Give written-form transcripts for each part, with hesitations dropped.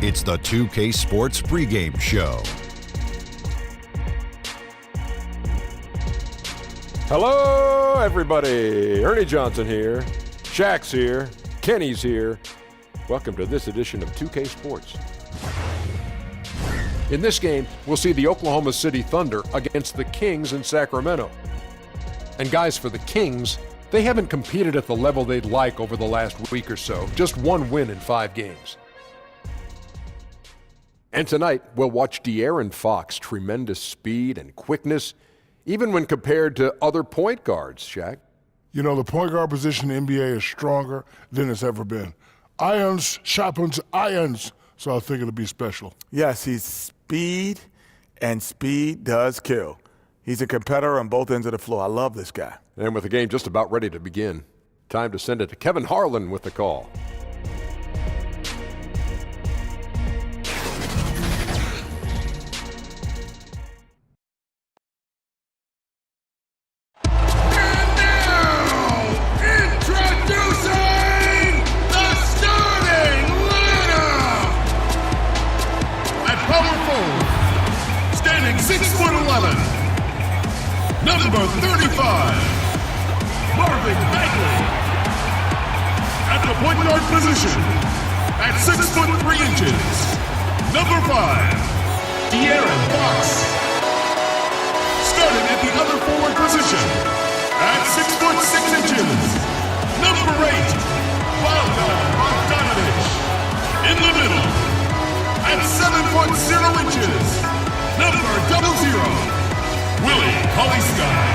It's the 2K Sports pregame show. Hello, everybody. Ernie Johnson here. Shaq's here. Kenny's here. Welcome to this edition of 2K Sports. In this game, we'll see the Oklahoma City Thunder against the Kings in Sacramento. And guys, for the Kings, they haven't competed at the level they'd like over the last week or so. Just one win in 5 games. And tonight, we'll watch De'Aaron Fox' tremendous speed and quickness, even when compared to other point guards, Shaq. You know, the point guard position in the NBA is stronger than it's ever been. Irons sharpens irons, so I think it'll be special. Yes, he's speed, and speed does kill. He's a competitor on both ends of the floor. I love this guy. And with the game just about ready to begin, time to send it to Kevin Harlan with the call. Number 35, Marvin Bagley. At the point guard position, at 6'3". Number 5, De'Aaron Fox. Starting at the other forward position, at 6'6". Number 8, Bogdan Bogdanovic. In the middle, at 7'0". Number 00. Willie Cauley-Stein.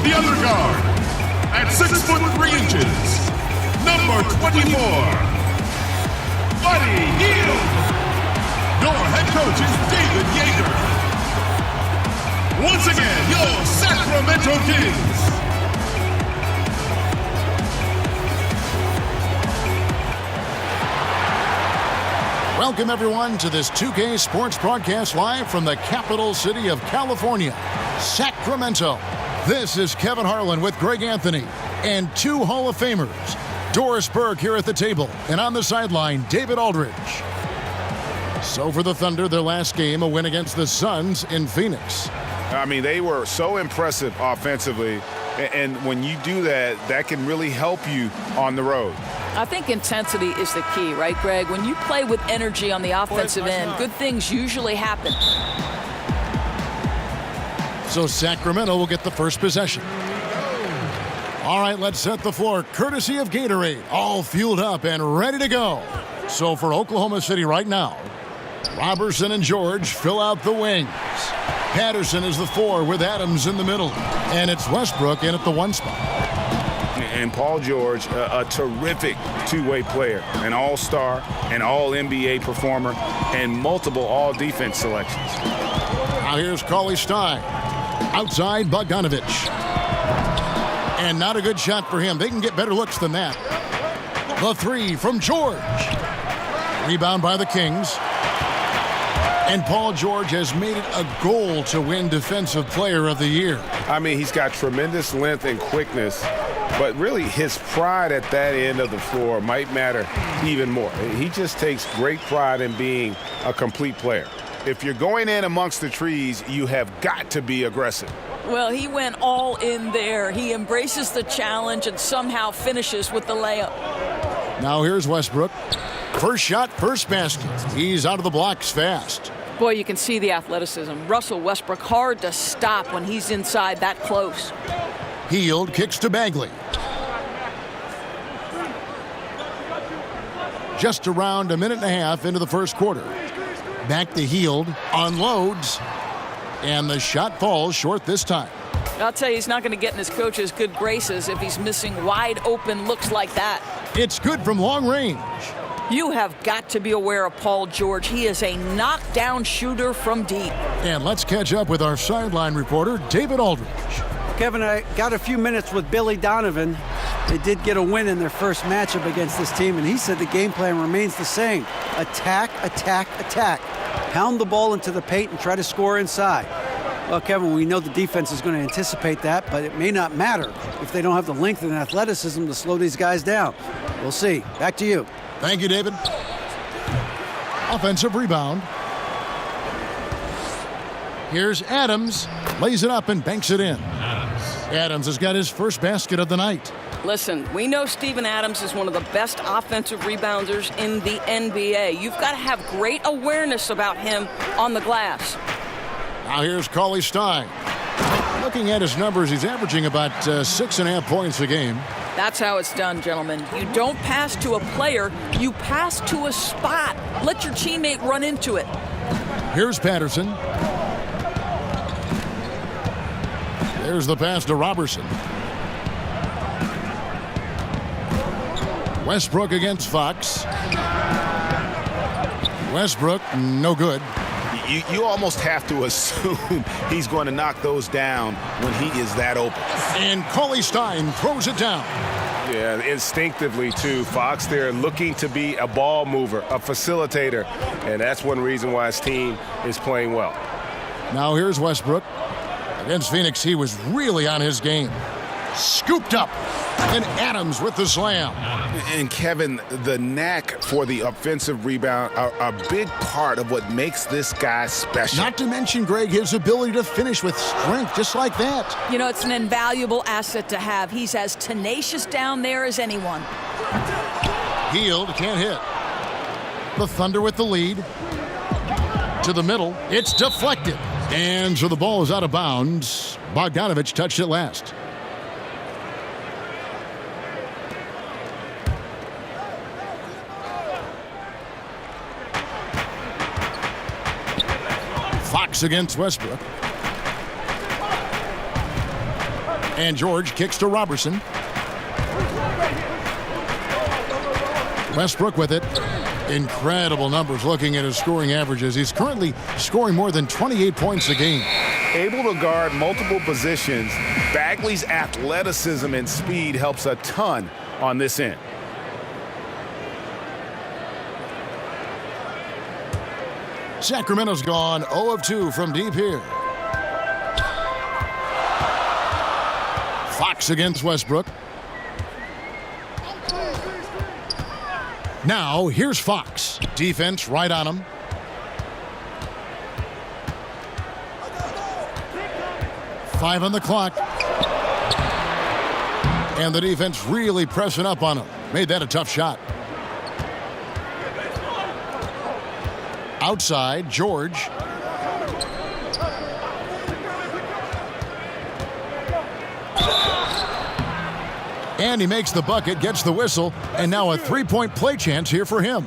The other guard, at 6'3". Number 24, Buddy Hield. Your head coach is David Yeager. Once again, your Sacramento Kings. Welcome, everyone, to this 2K Sports broadcast live from the capital city of California, Sacramento. This is Kevin Harlan with Greg Anthony and 2 Hall of Famers, Doris Burke here at the table, and on the sideline, David Aldridge. So for the Thunder, their last game, a win against the Suns in Phoenix. I mean, they were so impressive offensively, and when you do that, that can really help you on the road. I think intensity is the key, right, Greg? When you play with energy on the offensive end, good things usually happen. So Sacramento will get the first possession. All right, let's set the floor, courtesy of Gatorade, all fueled up and ready to go. So for Oklahoma City right now, Robertson and George fill out the wings. Patterson is the 4 with Adams in the middle, and it's Westbrook in at the 1 spot. And Paul George, a terrific two-way player, an all-star, an all-NBA performer, and multiple all-defense selections. Now here's Cauley-Stein. Outside Bogdanovic. And not a good shot for him. They can get better looks than that. The 3 from George. Rebound by the Kings. And Paul George has made it a goal to win Defensive Player of the Year. I mean, he's got tremendous length and quickness, but really his pride at that end of the floor might matter even more. He just takes great pride in being a complete player. If you're going in amongst the trees, you have got to be aggressive. Well, he went all in there. He embraces the challenge and somehow finishes with the layup. Now here's Westbrook. First shot, first basket. He's out of the blocks fast. Boy, you can see the athleticism. Russell Westbrook, hard to stop when he's inside that close. Hield kicks to Bagley. Just around a minute and a half into the first quarter. Back to Hield, unloads, and the shot falls short this time. I'll tell you, he's not going to get in his coach's good graces if he's missing wide open looks like that. It's good from long range. You have got to be aware of Paul George. He is a knockdown shooter from deep. And let's catch up with our sideline reporter, David Aldridge. Kevin, I got a few minutes with Billy Donovan. They did get a win in their first matchup against this team, and he said the game plan remains the same. Attack, attack, attack. Pound the ball into the paint and try to score inside. Well, Kevin, we know the defense is going to anticipate that, but it may not matter if they don't have the length and athleticism to slow these guys down. We'll see. Back to you. Thank you, David. Offensive rebound. Here's Adams. Lays it up and banks it in. Adams has got his first basket of the night. Listen, we know Steven Adams is one of the best offensive rebounders in the NBA. You've got to have great awareness about him on the glass. Now here's Cauley Stein. Looking at his numbers, he's averaging about 6.5 points a game. That's how it's done, gentlemen. You don't pass to a player, you pass to a spot. Let your teammate run into it. Here's Patterson. There's the pass to Robertson. Westbrook against Fox. Westbrook, no good. You almost have to assume he's going to knock those down when he is that open. And Cauley Stein throws it down. Yeah, instinctively, too. Fox there looking to be a ball mover, a facilitator, and that's one reason why his team is playing well. Now here's Westbrook. Against Phoenix, he was really on his game. Scooped up. And Adams with the slam. And Kevin, the knack for the offensive rebound are a big part of what makes this guy special. Not to mention, Greg, his ability to finish with strength, just like that. You know, it's an invaluable asset to have. He's as tenacious down there as anyone. Hield can't hit. The Thunder with the lead. To the middle. It's deflected. And so the ball is out of bounds. Bogdanovich touched it last. Fox against Westbrook. And George kicks to Robertson. Westbrook with it. Incredible numbers looking at his scoring averages. He's currently scoring more than 28 points a game. Able to guard multiple positions, Bagley's athleticism and speed helps a ton on this end. Sacramento's gone 0 of 2 from deep here. Fox against Westbrook. Now, here's Fox. Defense right on him. Five on the clock. And the defense really pressing up on him. Made that a tough shot. Outside, George. And he makes the bucket, gets the whistle, and now a three-point play chance here for him.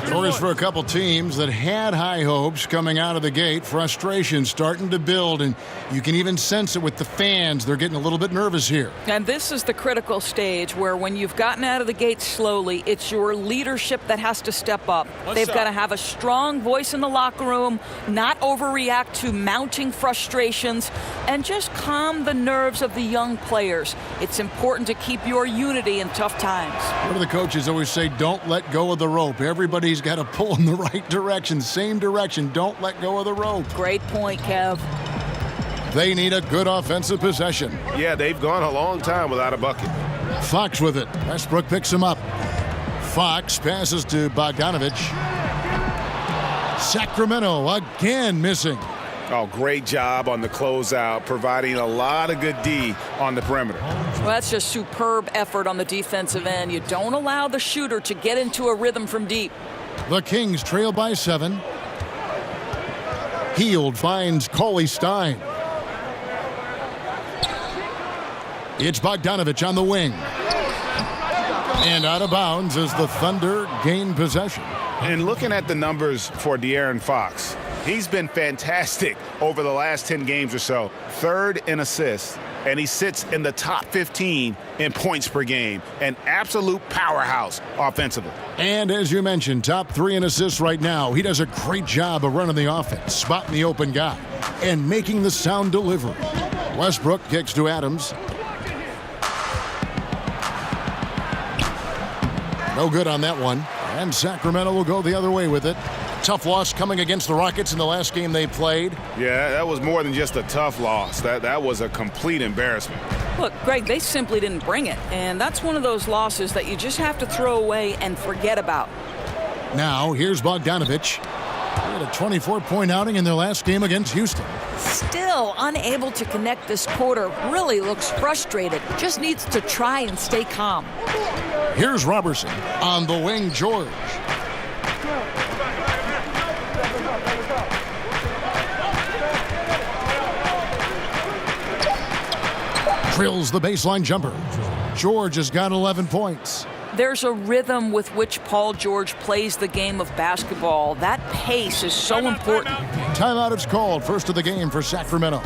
Stories for a couple teams that had high hopes coming out of the gate. Frustration starting to build, and you can even sense it with the fans. They're getting a little bit nervous here. And this is the critical stage where when you've gotten out of the gate slowly, it's your leadership that has to step up. They've got to have a strong voice in the locker room, not overreact to mounting frustrations, and just calm the nerves of the young players. It's important to keep your unity in tough times. What do the coaches always say? Don't let go of the rope. Everybody's got to pull in the right direction, same direction. Don't let go of the rope. Great point, Kev. They need a good offensive possession. Yeah, they've gone a long time without a bucket. Fox with it. Westbrook picks him up. Fox passes to Bogdanovich. Sacramento again missing. Oh, great job on the closeout, providing a lot of good D on the perimeter. Well, that's just superb effort on the defensive end. You don't allow the shooter to get into a rhythm from deep. The Kings trail by 7. Hield finds Cauley Stein. It's Bogdanovich on the wing. And out of bounds as the Thunder gain possession. And looking at the numbers for De'Aaron Fox, he's been fantastic over the last 10 games or so. 3rd in assists, and he sits in the top 15 in points per game. An absolute powerhouse offensively. And as you mentioned, top 3 in assists right now. He does a great job of running the offense, spotting the open guy, and making the sound delivery. Westbrook kicks to Adams. No good on that one. And Sacramento will go the other way with it. Tough loss coming against the Rockets in the last game they played. Yeah, that was more than just a tough loss. That was a complete embarrassment. Look, Greg, they simply didn't bring it. And that's one of those losses that you just have to throw away and forget about. Now, here's Bogdanovich. He had a 24-point outing in their last game against Houston. Still unable to connect this quarter. Really looks frustrated. Just needs to try and stay calm. Here's Robertson. On the wing, George. Drills the baseline jumper. George has got 11 points. There's a rhythm with which Paul George plays the game of basketball. That pace is so important. Timeout is called. First of the game for Sacramento.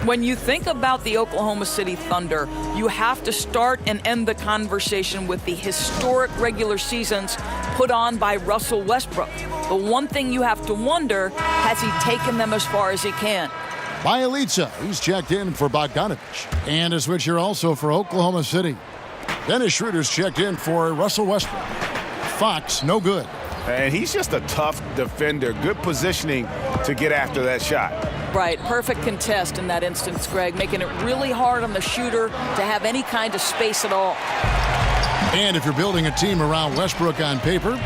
When you think about the Oklahoma City Thunder, you have to start and end the conversation with the historic regular seasons put on by Russell Westbrook. The one thing you have to wonder, has he taken them as far as he can? Bielitsa, he's checked in for Bogdanovich. And a switcher also for Oklahoma City. Dennis Schroeder's checked in for Russell Westbrook. Fox, no good. And he's just a tough defender. Good positioning to get after that shot. Right, perfect contest in that instance, Greg, making it really hard on the shooter to have any kind of space at all. And if you're building a team around Westbrook on paper,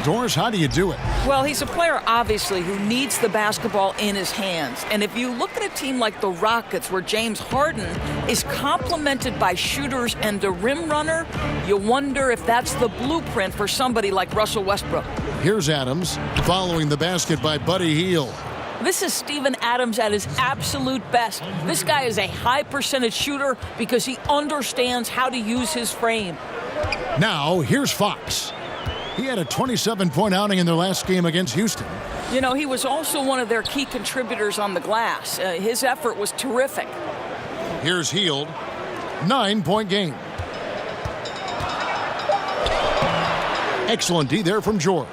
Doris, how do you do it? Well, he's a player, obviously, who needs the basketball in his hands. And if you look at a team like the Rockets, where James Harden is complemented by shooters and a rim runner, you wonder if that's the blueprint for somebody like Russell Westbrook. Here's Adams, following the basket by Buddy Hield. This is Steven Adams at his absolute best. This guy is a high percentage shooter because he understands how to use his frame. Now, here's Fox. He had a 27-point outing in their last game against Houston. You know, he was also one of their key contributors on the glass. His effort was terrific. Here's Hield. 9-point game. Excellent D there from George.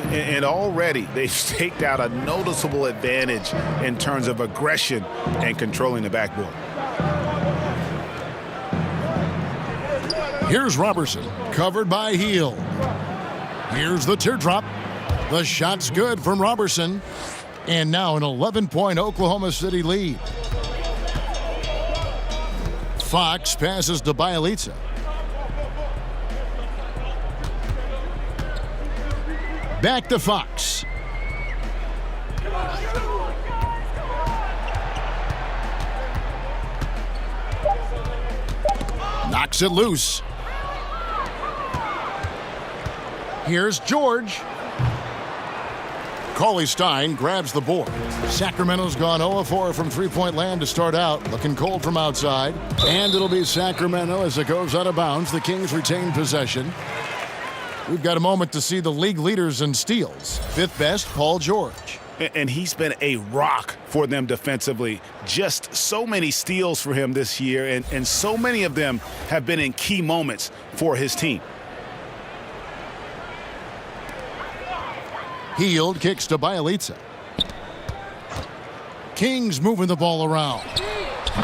And already they've staked out a noticeable advantage in terms of aggression and controlling the backboard. Here's Robertson, covered by Hield. Here's the teardrop. The shot's good from Robertson. And now an 11-point Oklahoma City lead. Fox passes to Bielitsa. Back to Fox. Knocks it loose. Here's George. Cauley-Stein grabs the board. Sacramento's gone 0-4 from three-point land to start out. Looking cold from outside. And it'll be Sacramento as it goes out of bounds. The Kings retain possession. We've got a moment to see the league leaders in steals. Fifth best, Paul George. And he's been a rock for them defensively. Just so many steals for him this year, and so many of them have been in key moments for his team. Hield kicks to Bielitsa. Kings moving the ball around.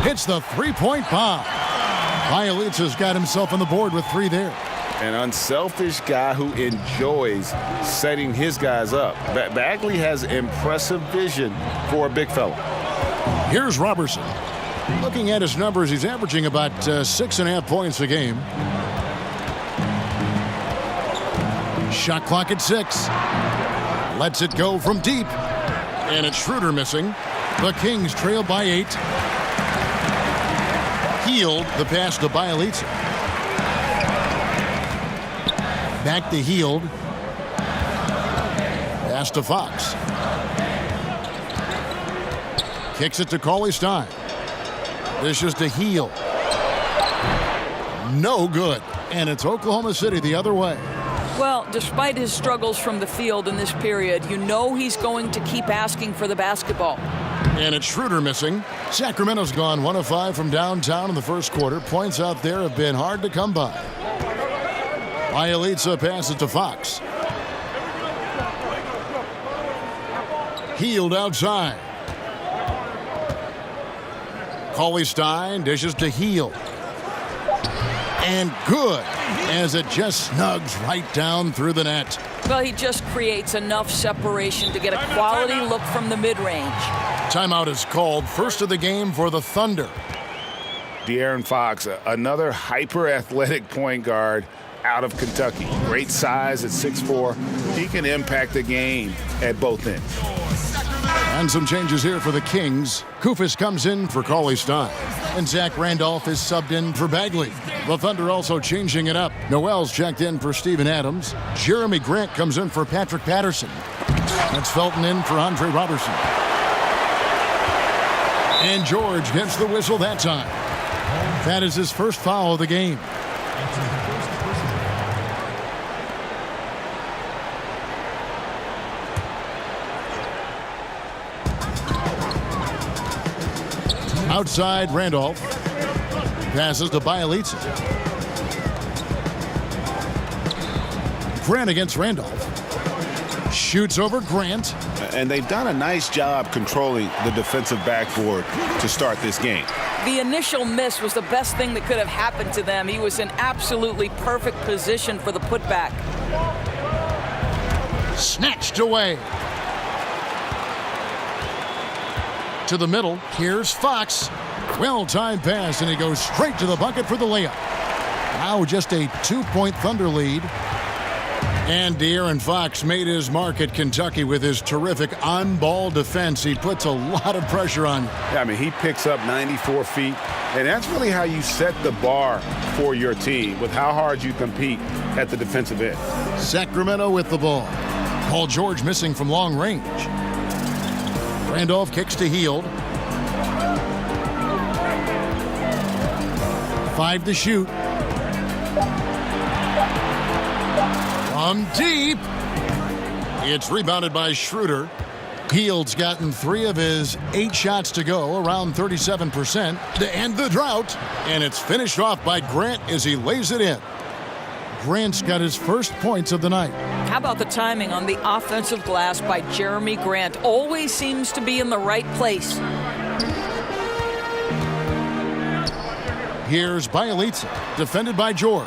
Hits the three-point bomb. Bielitsa's got himself on the board with three there. An unselfish guy who enjoys setting his guys up. Bagley has impressive vision for a big fella. Here's Robertson. Looking at his numbers, he's averaging about 6.5 points a game. Shot clock at 6. Lets it go from deep. And it's Schroeder missing. The Kings trail by 8. Hield the pass to Bielitsa. Back to Hield. Pass to Fox. Kicks it to Cauley-Stein. This is to Hield. No good. And it's Oklahoma City the other way. Well, despite his struggles from the field in this period, you know he's going to keep asking for the basketball. And it's Schroeder missing. Sacramento's gone 1 of 5 from downtown in the first quarter. Points out there have been hard to come by. Bielitsa passes to Fox. Hield outside. Cauley-Stein dishes to Hield. And good, as it just snugs right down through the net. Well, he just creates enough separation to get a quality look from the mid-range. Timeout is called. First of the game for the Thunder. De'Aaron Fox, another hyper-athletic point guard out of Kentucky. Great size at 6'4". He can impact the game at both ends. And some changes here for the Kings. Kufis comes in for Cauley Stein. And Zach Randolph is subbed in for Bagley. The Thunder also changing it up. Noel's checked in for Steven Adams. Jeremy Grant comes in for Patrick Patterson. That's Felton in for Andre Robertson. And George gets the whistle that time. That is his first foul of the game. Outside, Randolph passes to Bielitsa. Grant against Randolph. Shoots over Grant. And they've done a nice job controlling the defensive backboard to start this game. The initial miss was the best thing that could have happened to them. He was in absolutely perfect position for the putback. Snatched away. To the middle. Here's Fox. Well-timed pass, and he goes straight to the bucket for the layup. Now just a 2-point Thunder lead. And De'Aaron Fox made his mark at Kentucky with his terrific on-ball defense. He puts a lot of pressure on you. Yeah, I mean, he picks up 94 feet, and that's really how you set the bar for your team, with how hard you compete at the defensive end. Sacramento with the ball. Paul George missing from long range. Randolph kicks to Hield. 5 to shoot. From deep. It's rebounded by Schroeder. Hield's gotten 3 of his 8 shots to go, around 37% to end the drought. And it's finished off by Grant as he lays it in. Grant's got his first points of the night. How about the timing on the offensive glass by Jeremy Grant? Always seems to be in the right place. Here's Bielitsa, defended by George.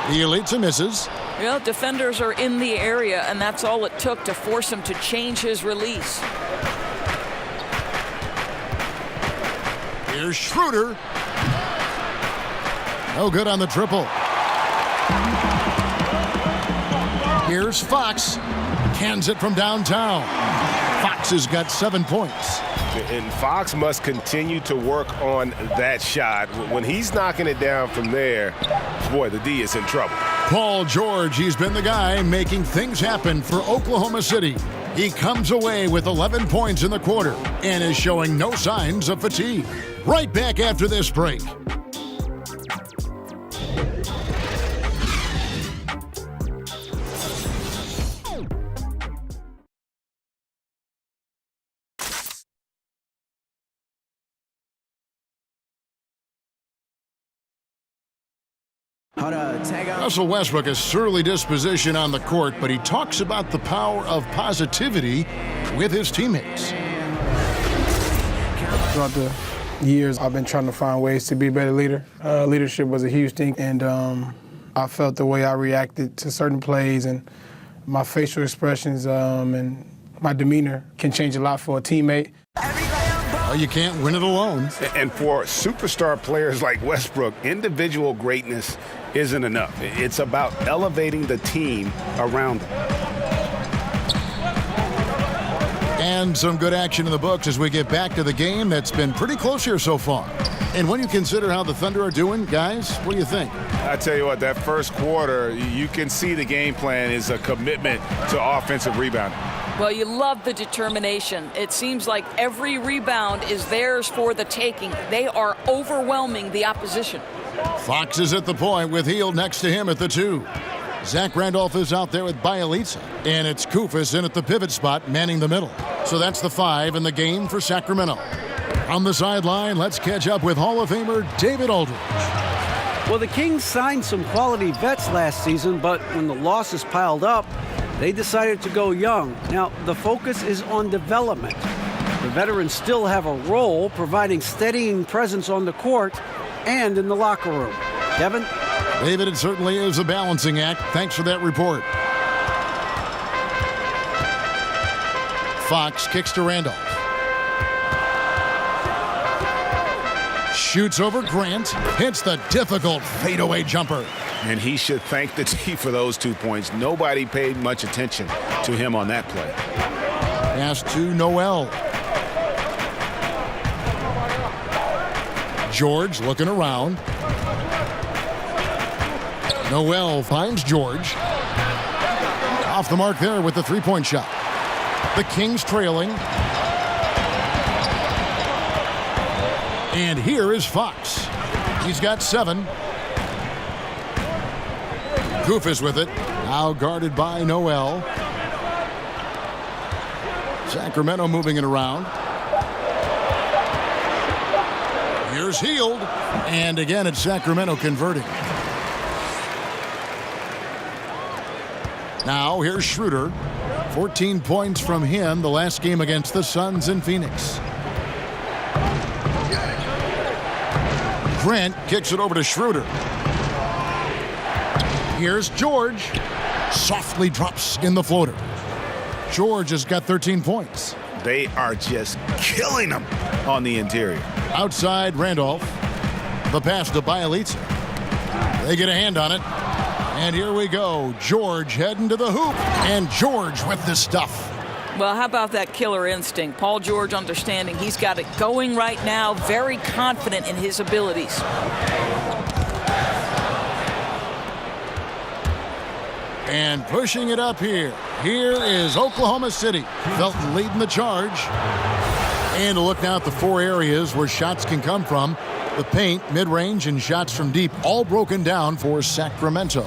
Bielitsa misses. Well, defenders are in the area, and that's all it took to force him to change his release. Here's Schroeder. No good on the triple. Here's Fox. Cans it from downtown. Fox has got 7 points. And Fox must continue to work on that shot. When he's knocking it down from there, boy, the D is in trouble. Paul George, he's been the guy making things happen for Oklahoma City. He comes away with 11 points in the quarter and is showing no signs of fatigue. Right back after this break. Russell Westbrook, a surly disposition on the court, but he talks about the power of positivity with his teammates. Throughout the years, I've been trying to find ways to be a better leader. Leadership was a huge thing, and I felt the way I reacted to certain plays and my facial expressions and my demeanor can change a lot for a teammate. Well, you can't win it alone. And for superstar players like Westbrook, individual greatness isn't enough. It's about elevating the team around them. And some good action in the books as we get back to the game that's been pretty close here so far. And when you consider how the Thunder are doing, guys, what do you think? I tell you what, that first quarter, you can see the game plan is a commitment to offensive rebounding. Well, you love the determination. It seems like every rebound is theirs for the taking. They are overwhelming the opposition. Fox is at the point with Hield next to him at the 2. Zach Randolph is out there with Bielitsa. And it's Kufis in at the pivot spot, manning the middle. So that's the 5 in the game for Sacramento. On the sideline, let's catch up with Hall of Famer David Aldridge. Well, the Kings signed some quality vets last season, but when the losses piled up, they decided to go young. Now, the focus is on development. The veterans still have a role providing steadying presence on the court and in the locker room. Kevin? David, it certainly is a balancing act. Thanks for that report. Fox kicks to Randolph. Shoots over Grant. Hits the difficult fadeaway jumper. And he should thank the D for those 2 points. Nobody paid much attention to him on that play. Pass to Noel. George looking around. Noel finds George. Off the mark there with the three-point shot. The Kings trailing. And here is Fox. He's got 7. Goof is with it. Now guarded by Noel. Sacramento moving it around. Here's Heald. And again, it's Sacramento converting. Now here's Schroeder. 14 points from him the last game against the Suns in Phoenix. Grant kicks it over to Schroeder. Here's George. Softly drops in the floater. George has got 13 points. They are just killing them on the interior. Outside Randolph. The pass to Bielitsa. They get a hand on it. And here we go. George heading to the hoop. And George with the stuff. Well, how about that killer instinct? Paul George understanding he's got it going right now. Very confident in his abilities. And pushing it up here. Here is Oklahoma City. Felton leading the charge. And a look now at the 4 areas where shots can come from. The paint, mid-range, and shots from deep, all broken down for Sacramento.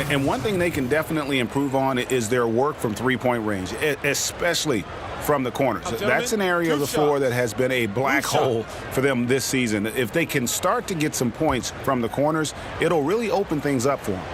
And one thing they can definitely improve on is their work from three-point range, especially from the corners. That's an area of the floor that has been a black hole for them this season. If they can start to get some points from the corners, it'll really open things up for them.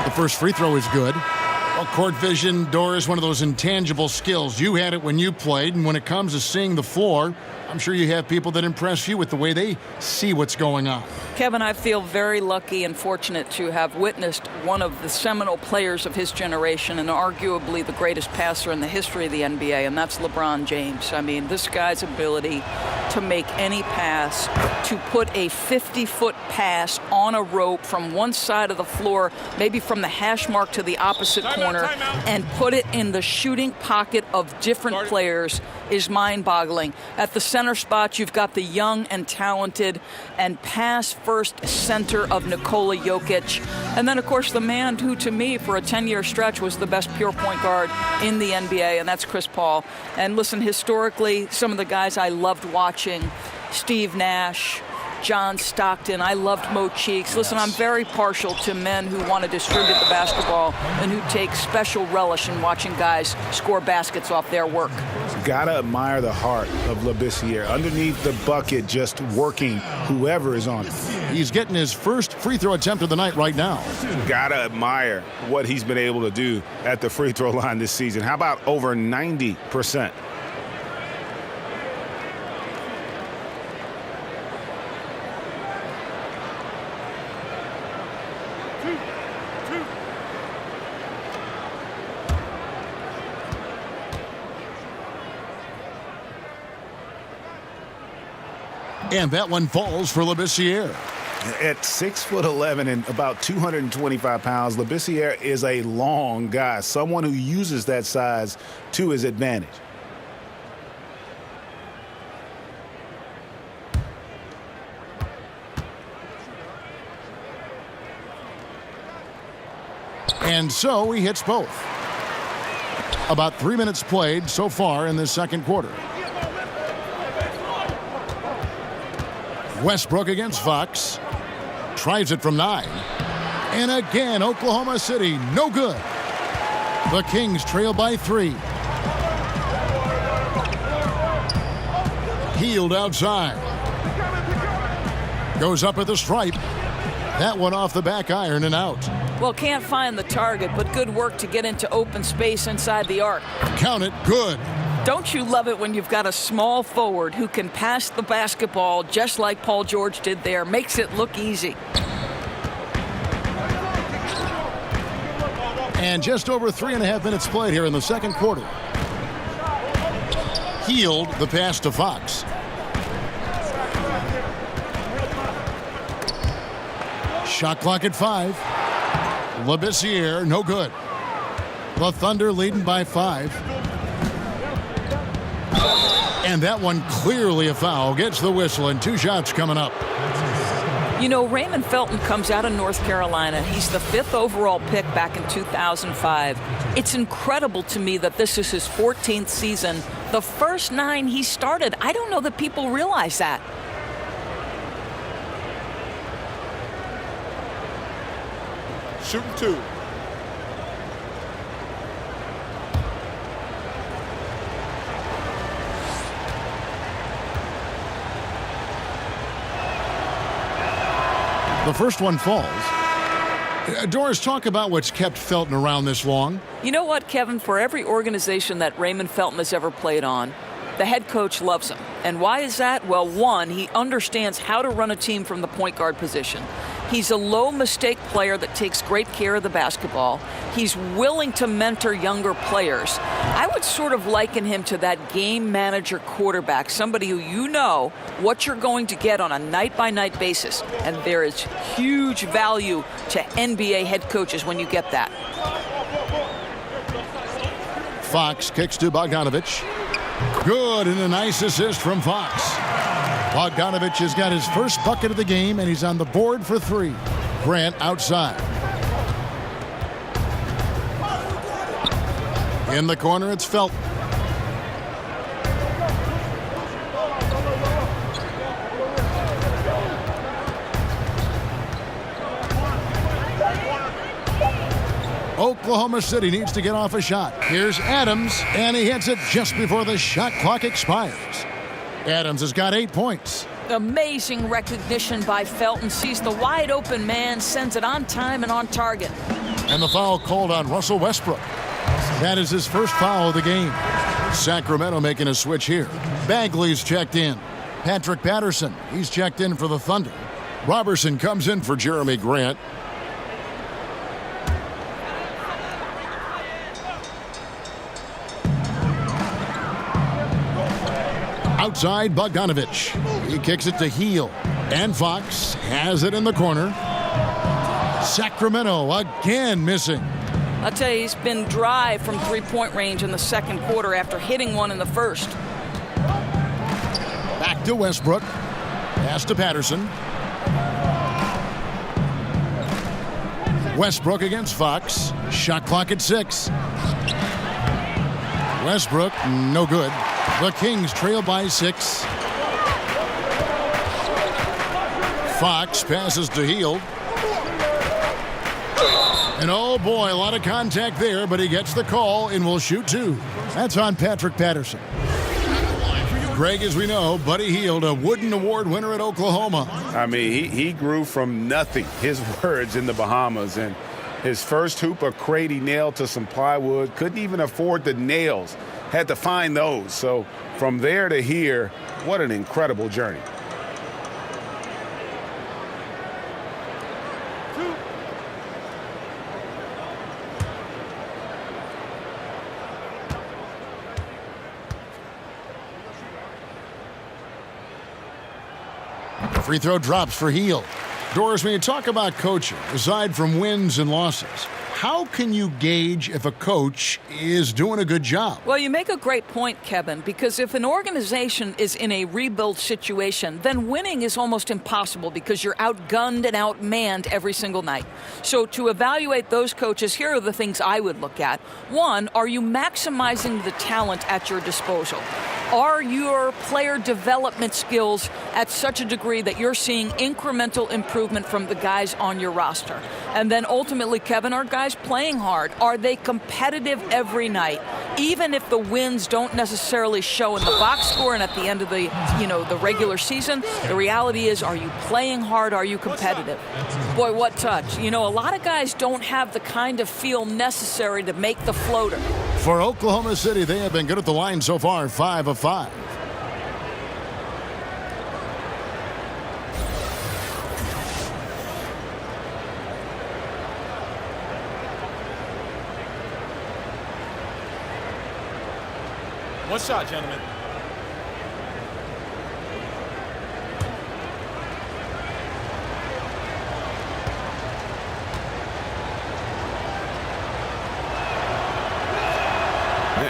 The first free throw is good. Well, court vision, Dor, is one of those intangible skills. You had it when you played, and when it comes to seeing the floor, I'm sure you have people that impress you with the way they see what's going on. Kevin, I feel very lucky and fortunate to have witnessed one of the seminal players of his generation and arguably the greatest passer in the history of the NBA, and that's LeBron James. I mean, this guy's ability to make any pass, to put a 50-foot pass on a rope from one side of the floor, maybe from the hash mark to the opposite corner, and put it in the shooting pocket of different players is mind-boggling. At the center spot, you've got the young and talented and pass-first center of Nikola Jokic. And then, of course, the man who, to me, for a 10-year stretch, was the best pure point guard in the NBA, and that's Chris Paul. And listen, historically, some of the guys I loved watching, Steve Nash, John Stockton. I loved Mo Cheeks. Listen, I'm very partial to men who want to distribute the basketball and who take special relish in watching guys score baskets off their work. Gotta admire the heart of Labissiere. Underneath the bucket, just working whoever is on it. He's getting his first free throw attempt of the night right now. Gotta admire what he's been able to do at the free throw line this season. How about over 90%? And that one falls for Labissiere. At 6'11" and about 225 pounds, Labissiere is a long guy, someone who uses that size to his advantage. And so he hits both. About 3 minutes played so far in the second quarter. Westbrook against Fox. Tries it from 9. And again, Oklahoma City, no good. The Kings trail by 3. Heald outside. Goes up at the stripe. That one off the back iron and out. Well, can't find the target, but good work to get into open space inside the arc. Count it, good. Don't you love it when you've got a small forward who can pass the basketball just like Paul George did there? Makes it look easy. And just over 3.5 minutes played here in the second quarter. Healed the pass to Fox. Shot clock at 5. Labissiere, no good. The Thunder leading by 5. And that one clearly a foul. Gets the whistle, and 2 shots coming up. You know, Raymond Felton comes out of North Carolina. He's the 5th overall pick back in 2005. It's incredible to me that this is his 14th season. The first 9 he started, I don't know that people realize that. Shooting 2. The first one falls. Doris, talk about what's kept Felton around this long. You know what, Kevin? For every organization that Raymond Felton has ever played on, the head coach loves him. And why is that? Well, one, he understands how to run a team from the point guard position. He's a low-mistake player that takes great care of the basketball. He's willing to mentor younger players. I would sort of liken him to that game manager quarterback, somebody who you know what you're going to get on a night-by-night basis. And there is huge value to NBA head coaches when you get that. Fox kicks to Bogdanovich. Good, and a nice assist from Fox. Bogdanovich has got his first bucket of the game, and he's on the board for 3. Grant outside. In the corner, it's Felton. Oklahoma City needs to get off a shot. Here's Adams, and he hits it just before the shot clock expires. Adams has got 8 points. Amazing recognition by Felton. Sees the wide open man, sends it on time and on target. And the foul called on Russell Westbrook. That is his first foul of the game. Sacramento making a switch here. Bagley's checked in. Patrick Patterson, he's checked in for the Thunder. Robertson comes in for Jeremy Grant. Outside, Bogdanovich. He kicks it to Heel. And Fox has it in the corner. Sacramento again missing. I'll tell you, he's been dry from three-point range in the second quarter after hitting one in the first. Back to Westbrook. Pass to Patterson. Westbrook against Fox. Shot clock at 6. Westbrook, no good. The Kings trail by 6. Fox passes to Hield. And oh boy, a lot of contact there, but he gets the call and will shoot 2. That's on Patrick Patterson. Greg, as we know, Buddy Hield, a Wooden Award winner at Oklahoma. I mean, he grew from nothing, his words, in the Bahamas. And his first hoop, a crate he nailed to some plywood. Couldn't even afford the nails. Had to find those. So from there to here, what an incredible journey. Free throw drops for Hield. Doris, when you talk about coaching, aside from wins and losses, how can you gauge if a coach is doing a good job? Well, you make a great point, Kevin, because if an organization is in a rebuild situation, then winning is almost impossible because you're outgunned and outmanned every single night. So to evaluate those coaches, here are the things I would look at. One, are you maximizing the talent at your disposal? Are your player development skills at such a degree that you're seeing incremental improvement from the guys on your roster? And then ultimately, Kevin, are guys playing hard? Are they competitive every night? Even if the wins don't necessarily show in the box score and at the end of the, the regular season, the reality is, are you playing hard? Are you competitive? Boy, what touch. A lot of guys don't have the kind of feel necessary to make the floater. For Oklahoma City, they have been good at the line so far, 5 of 5. One shot, gentlemen.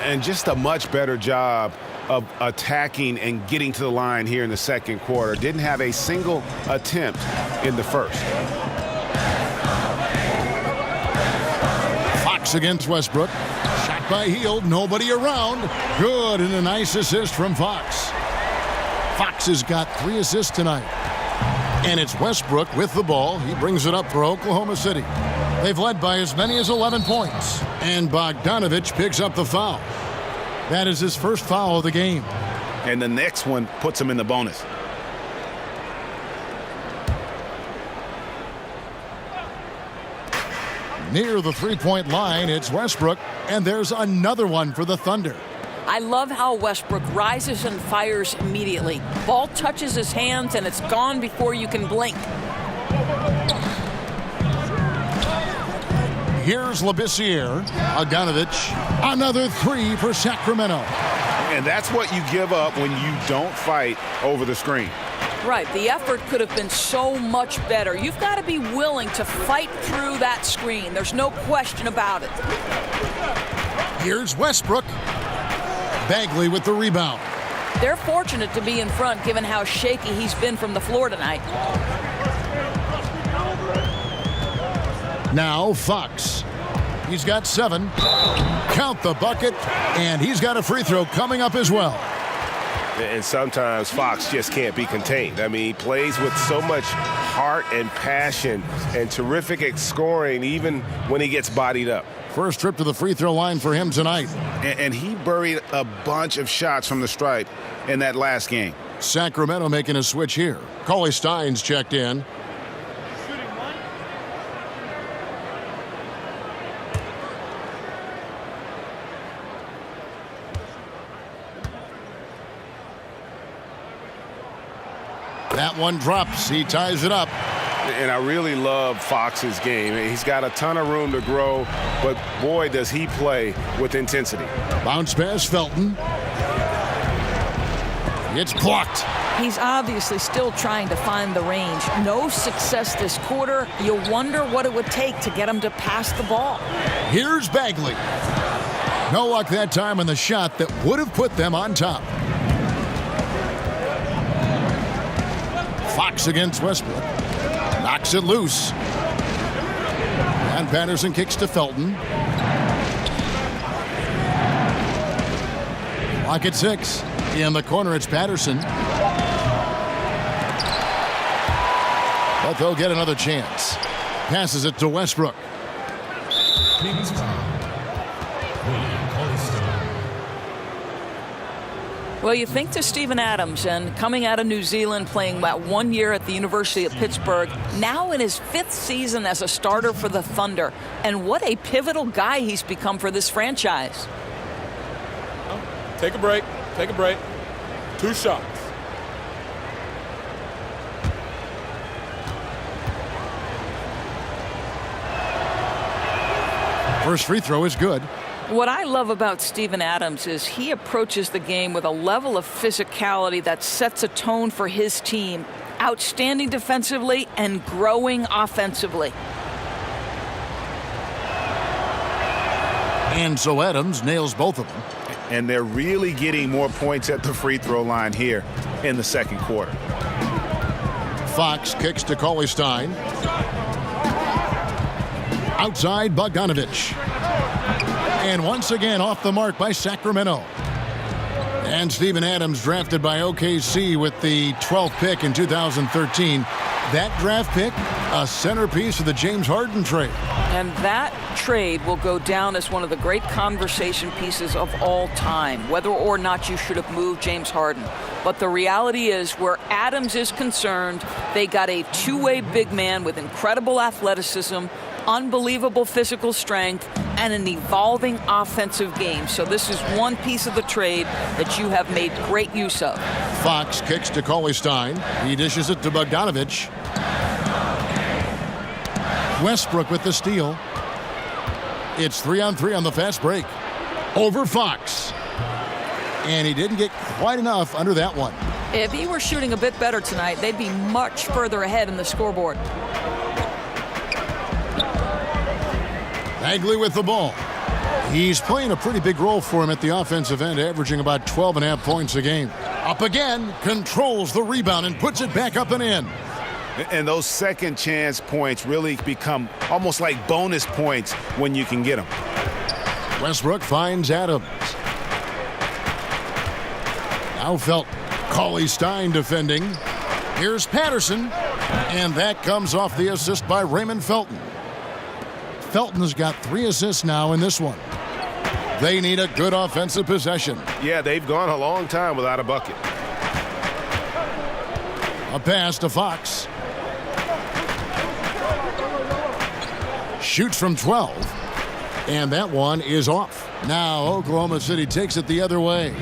And just a much better job of attacking and getting to the line here in the second quarter. Didn't have a single attempt in the first. Fox against Westbrook. Shot by Hield, nobody around. Good, and a nice assist from Fox. Fox has got 3 assists tonight. And it's Westbrook with the ball. He brings it up for Oklahoma City. They've led by as many as 11 points. And Bogdanovich picks up the foul. That is his first foul of the game. And the next one puts him in the bonus. Near the three-point line, it's Westbrook. And there's another one for the Thunder. I love how Westbrook rises and fires immediately. Ball touches his hands, and it's gone before you can blink. Here's Labissiere. Bogdanovich. Another 3 for Sacramento. And that's what you give up when you don't fight over the screen. Right. The effort could have been so much better. You've got to be willing to fight through that screen. There's no question about it. Here's Westbrook. Bagley with the rebound. They're fortunate to be in front given how shaky he's been from the floor tonight. Now Fox. He's got 7. Count the bucket. And he's got a free throw coming up as well. And sometimes Fox just can't be contained. I mean, he plays with so much heart and passion and terrific at scoring even when he gets bodied up. First trip to the free throw line for him tonight. And he buried a bunch of shots from the stripe in that last game. Sacramento making a switch here. Cauley Stein's checked in. That one drops. He ties it up. And I really love Fox's game. He's got a ton of room to grow, but boy, does he play with intensity. Bounce pass, Felton. It's blocked. He's obviously still trying to find the range. No success this quarter. You wonder what it would take to get him to pass the ball. Here's Bagley. No luck that time on the shot that would have put them on top. Fox against Westbrook. Knocks it loose. And Patterson kicks to Felton. Clock at 6. In the corner, it's Patterson. But they'll get another chance. Passes it to Westbrook. Well, you think to Steven Adams, and coming out of New Zealand, playing about 1 year at the University of Pittsburgh, now in his 5th season as a starter for the Thunder. And what a pivotal guy he's become for this franchise. Take a break. Take a break. 2 shots. First free throw is good. What I love about Steven Adams is he approaches the game with a level of physicality that sets a tone for his team. Outstanding defensively and growing offensively. And so Adams nails both of them. And they're really getting more points at the free throw line here in the second quarter. Fox kicks to Cauley Stein. Outside Bogdanovich. And once again off the mark by Sacramento. And Steven Adams drafted by OKC with the 12th pick in 2013. That draft pick, a centerpiece of the James Harden trade. And that trade will go down as one of the great conversation pieces of all time, whether or not you should have moved James Harden. But the reality is, where Adams is concerned, they got a two-way big man with incredible athleticism, unbelievable physical strength, and an evolving offensive game. So this is one piece of the trade that you have made great use of. Fox kicks to Cauley Stein. He dishes it to Bogdanovich. Westbrook with the steal. It's 3-on-3 on the fast break. Over Fox. And he didn't get quite enough under that one. If he were shooting a bit better tonight, they'd be much further ahead in the scoreboard. Bagley with the ball. He's playing a pretty big role for him at the offensive end, averaging about 12.5 points a game. Up again, controls the rebound and puts it back up and in. And those second chance points really become almost like bonus points when you can get them. Westbrook finds Adams. Now Felton. Cauley-Stein defending. Here's Patterson. And that comes off the assist by Raymond Felton. Felton's got 3 assists now in this one. They need a good offensive possession. Yeah, they've gone a long time without a bucket. A pass to Fox. Shoots from 12. And that one is off. Now Oklahoma City takes it the other way.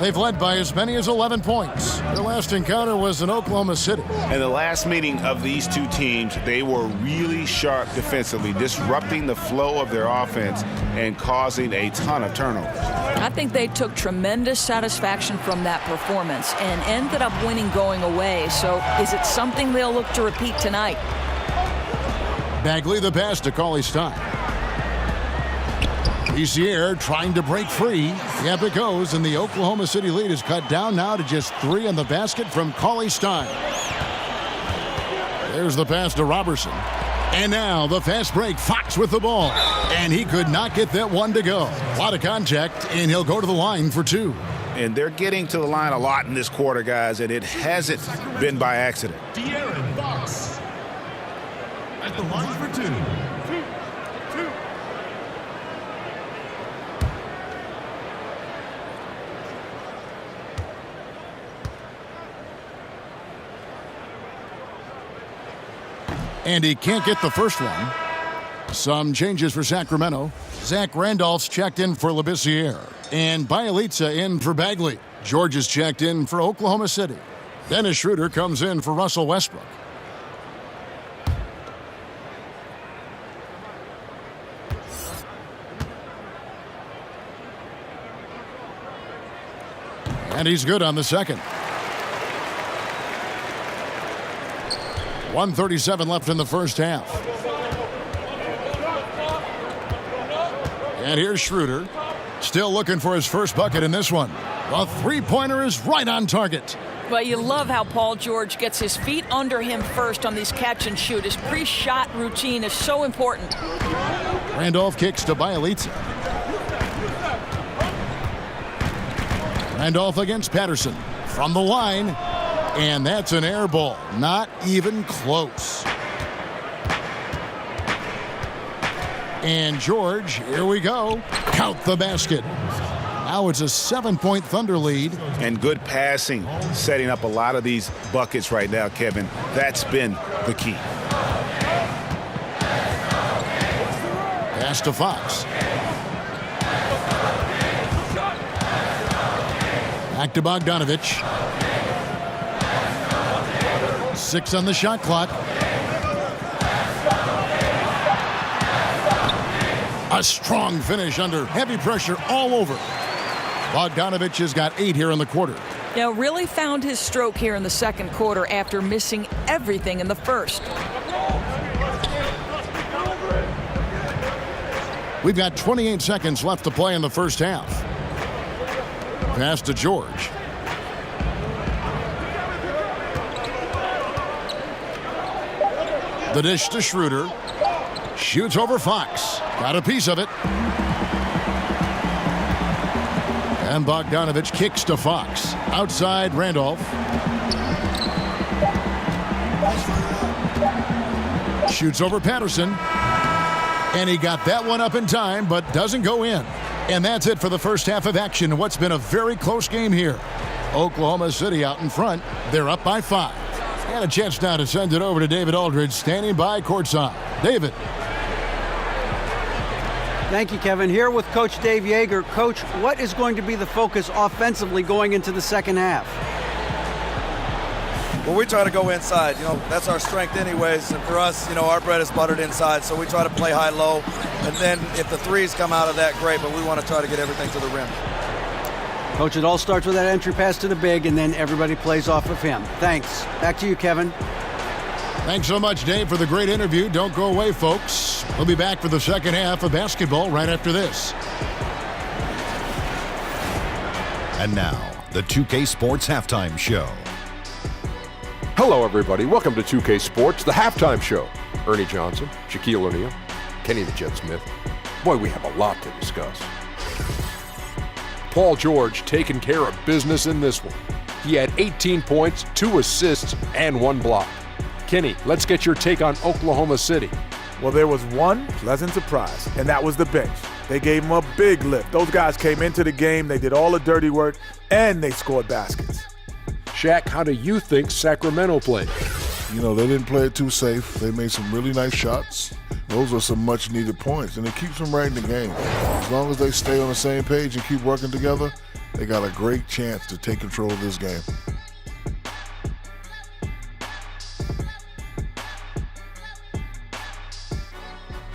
They've led by as many as 11 points. Their last encounter was in Oklahoma City. And the last meeting of these two teams, they were really sharp defensively, disrupting the flow of their offense and causing a ton of turnovers. I think they took tremendous satisfaction from that performance and ended up winning going away. So is it something they'll look to repeat tonight? Bagley the pass to Cauley-Stein. Easier trying to break free. Yep, it goes, and the Oklahoma City lead is cut down now to just 3 in the basket from Cauley-Stein. There's the pass to Robertson. And now the fast break. Fox with the ball. And he could not get that one to go. A lot of contact, and he'll go to the line for 2. And they're getting to the line a lot in this quarter, guys, and it hasn't been by accident. De'Aaron Fox at the line for 2. And he can't get the first one. Some changes for Sacramento. Zach Randolph's checked in for Labissiere. And Bielitsa in for Bagley. George is checked in for Oklahoma City. Dennis Schroeder comes in for Russell Westbrook. And he's good on the second. 1:37 left in the first half. And here's Schroeder. Still looking for his first bucket in this one. The three-pointer is right on target. But you love how Paul George gets his feet under him first on these catch and shoot. His pre-shot routine is so important. Randolph kicks to Bielitsa. Randolph against Patterson. From the line. And that's an air ball. Not even close. And George, here we go. Count the basket. Now it's a 7-point Thunder lead. And good passing, setting up a lot of these buckets right now, Kevin. That's been the key. Pass to Fox. Back to Bogdanovich. 6 on the shot clock. A strong finish under heavy pressure all over. Bogdanovich has got 8 here in the quarter. Now really found his stroke here in the second quarter after missing everything in the first. We've got 28 seconds left to play in the first half. Pass to George. The dish to Schroeder. Shoots over Fox. Got a piece of it. And Bogdanovich kicks to Fox. Outside Randolph. Shoots over Patterson. And he got that one up in time, but doesn't go in. And that's it for the first half of action in what's been a very close game here. Oklahoma City out in front. They're up by 5. And a chance now to send it over to David Aldridge, standing by courtside. David. Thank you, Kevin. Here with Coach Dave Yeager. Coach, what is going to be the focus offensively going into the second half? Well, we try to go inside. That's our strength anyways. And for us, our bread is buttered inside, so we try to play high-low. And then if the threes come out of that, great, but we want to try to get everything to the rim. Coach, it all starts with that entry pass to the big, and then everybody plays off of him. Thanks. Back to you, Kevin. Thanks so much, Dave, for the great interview. Don't go away, folks. We'll be back for the second half of basketball right after this. And now, the 2K Sports Halftime Show. Hello, everybody. Welcome to 2K Sports, the halftime show. Ernie Johnson, Shaquille O'Neal, Kenny the Jet Smith. Boy, we have a lot to discuss. Paul George taking care of business in this one. He had 18 points, 2 assists, and 1 block. Kenny, let's get your take on Oklahoma City. Well, there was one pleasant surprise, and that was the bench. They gave them a big lift. Those guys came into the game, they did all the dirty work, and they scored baskets. Shaq, how do you think Sacramento played? You know, they didn't play it too safe. They made some really nice shots. Those are some much-needed points, and it keeps them right in the game. As long as they stay on the same page and keep working together, they got a great chance to take control of this game.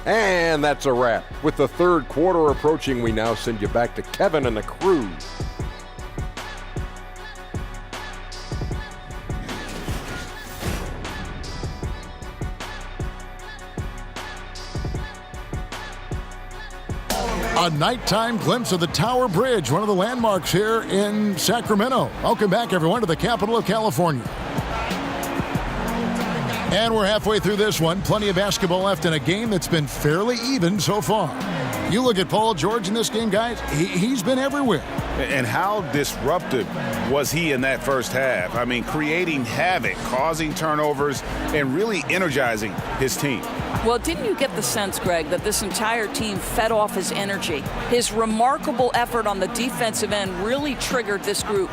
And that's a wrap. With the third quarter approaching, we now send you back to Kevin and the crew. A nighttime glimpse of the Tower Bridge, one of the landmarks here in Sacramento. Welcome back, everyone, to the capital of California. And we're halfway through this one. Plenty of basketball left in a game that's been fairly even so far. You look at Paul George in this game, guys, he's been everywhere. And how disruptive was he in that first half? I mean, creating havoc, causing turnovers, and really energizing his team. Well, didn't you get the sense, Greg, that this entire team fed off his energy? His remarkable effort on the defensive end really triggered this group.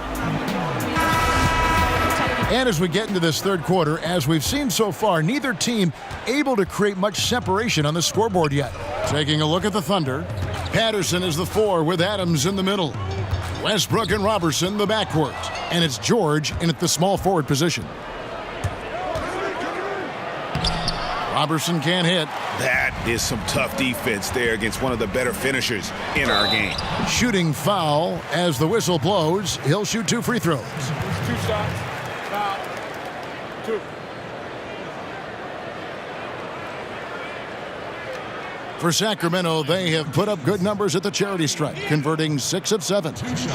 And as we get into this third quarter, as we've seen so far, neither team able to create much separation on the scoreboard yet. Taking a look at the Thunder, Patterson is the 4 with Adams in the middle. Westbrook and Robertson the backcourt. And it's George in at the small forward position. Robertson can't hit. That is some tough defense there against one of the better finishers in our game. Shooting foul as the whistle blows. He'll shoot 2 free throws. 2 shots. Foul. 2. For Sacramento, they have put up good numbers at the charity stripe, converting 6 of 7.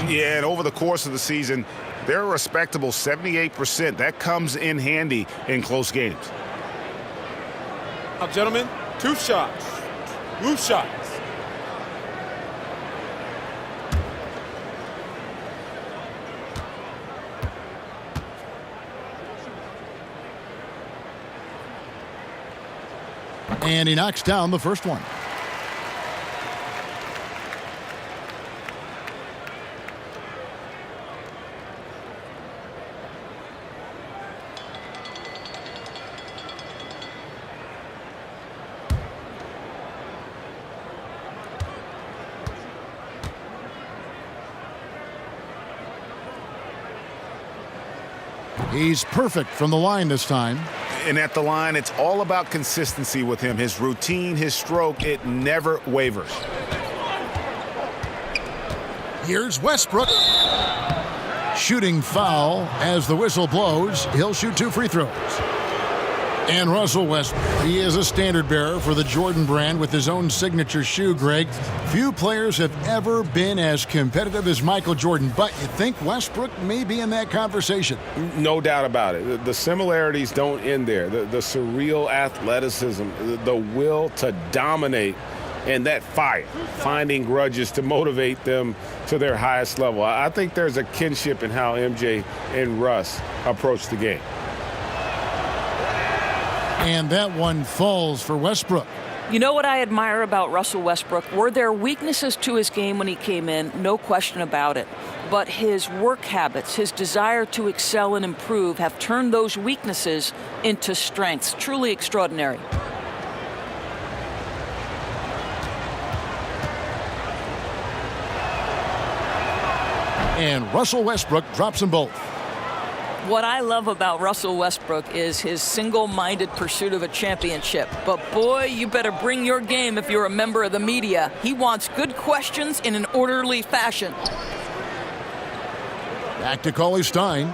Yeah, and over the course of the season, they're a respectable 78%. That comes in handy in close games. Now, gentlemen, 2 shots. 2 shots. And he knocks down the first one. He's perfect from the line this time. And at the line, it's all about consistency with him. His routine, his stroke, it never wavers. Here's Westbrook. Shooting foul as the whistle blows. He'll shoot 2 free throws. And Russell Westbrook, he is a standard bearer for the Jordan brand with his own signature shoe, Greg. Few players have ever been as competitive as Michael Jordan, but you think Westbrook may be in that conversation. No doubt about it. The similarities don't end there. The surreal athleticism, the will to dominate, and that fire, finding grudges to motivate them to their highest level. I think there's a kinship in how MJ and Russ approach the game. And that one falls for Westbrook. You know what I admire about Russell Westbrook? Were there weaknesses to his game when he came in? No question about it. But his work habits, his desire to excel and improve have turned those weaknesses into strengths. Truly extraordinary. And Russell Westbrook drops them both. What I love about Russell Westbrook is his single-minded pursuit of a championship. But boy, you better bring your game if you're a member of the media. He wants good questions in an orderly fashion. Back to Cauley Stein.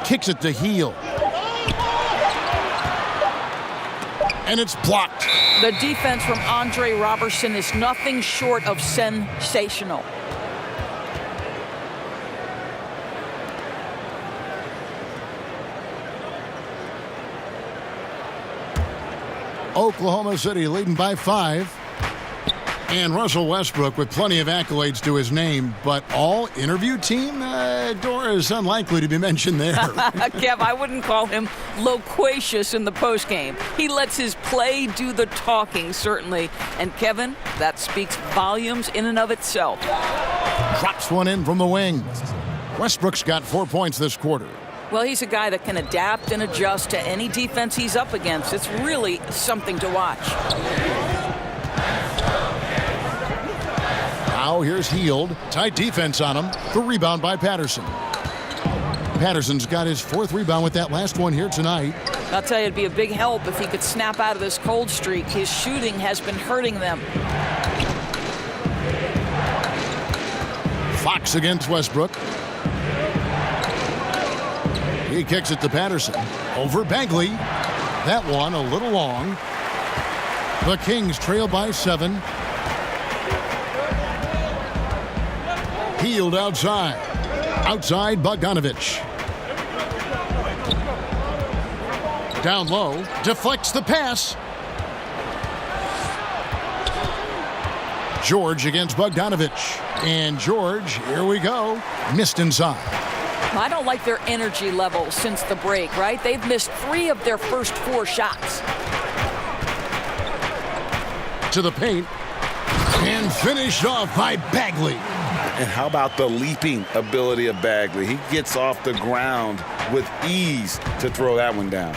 Kicks it to Heel. And it's blocked. The defense from Andre Robertson is nothing short of sensational. Oklahoma City leading by 5. And Russell Westbrook with plenty of accolades to his name, but all interview team? Dora is unlikely to be mentioned there. Kev, I wouldn't call him loquacious in the postgame. He lets his play do the talking, certainly. And Kevin, that speaks volumes in and of itself. Drops one in from the wing. Westbrook's got 4 points this quarter. Well, he's a guy that can adapt and adjust to any defense he's up against. It's really something to watch. Now here's Heald. Tight defense on him. The rebound by Patterson. Patterson's got his 4th rebound with that last one here tonight. I'll tell you, it'd be a big help if he could snap out of this cold streak. His shooting has been hurting them. Fox against Westbrook. He kicks it to Patterson. Over Bagley. That one a little long. The Kings trail by 7. Heald outside. Outside Bogdanovich. Down low. Deflects the pass. George against Bogdanovich. And George, here we go. Missed inside. I don't like their energy level since the break, right? They've missed 3 of their first 4 shots. To the paint. And finished off by Bagley. And how about the leaping ability of Bagley? He gets off the ground with ease to throw that one down.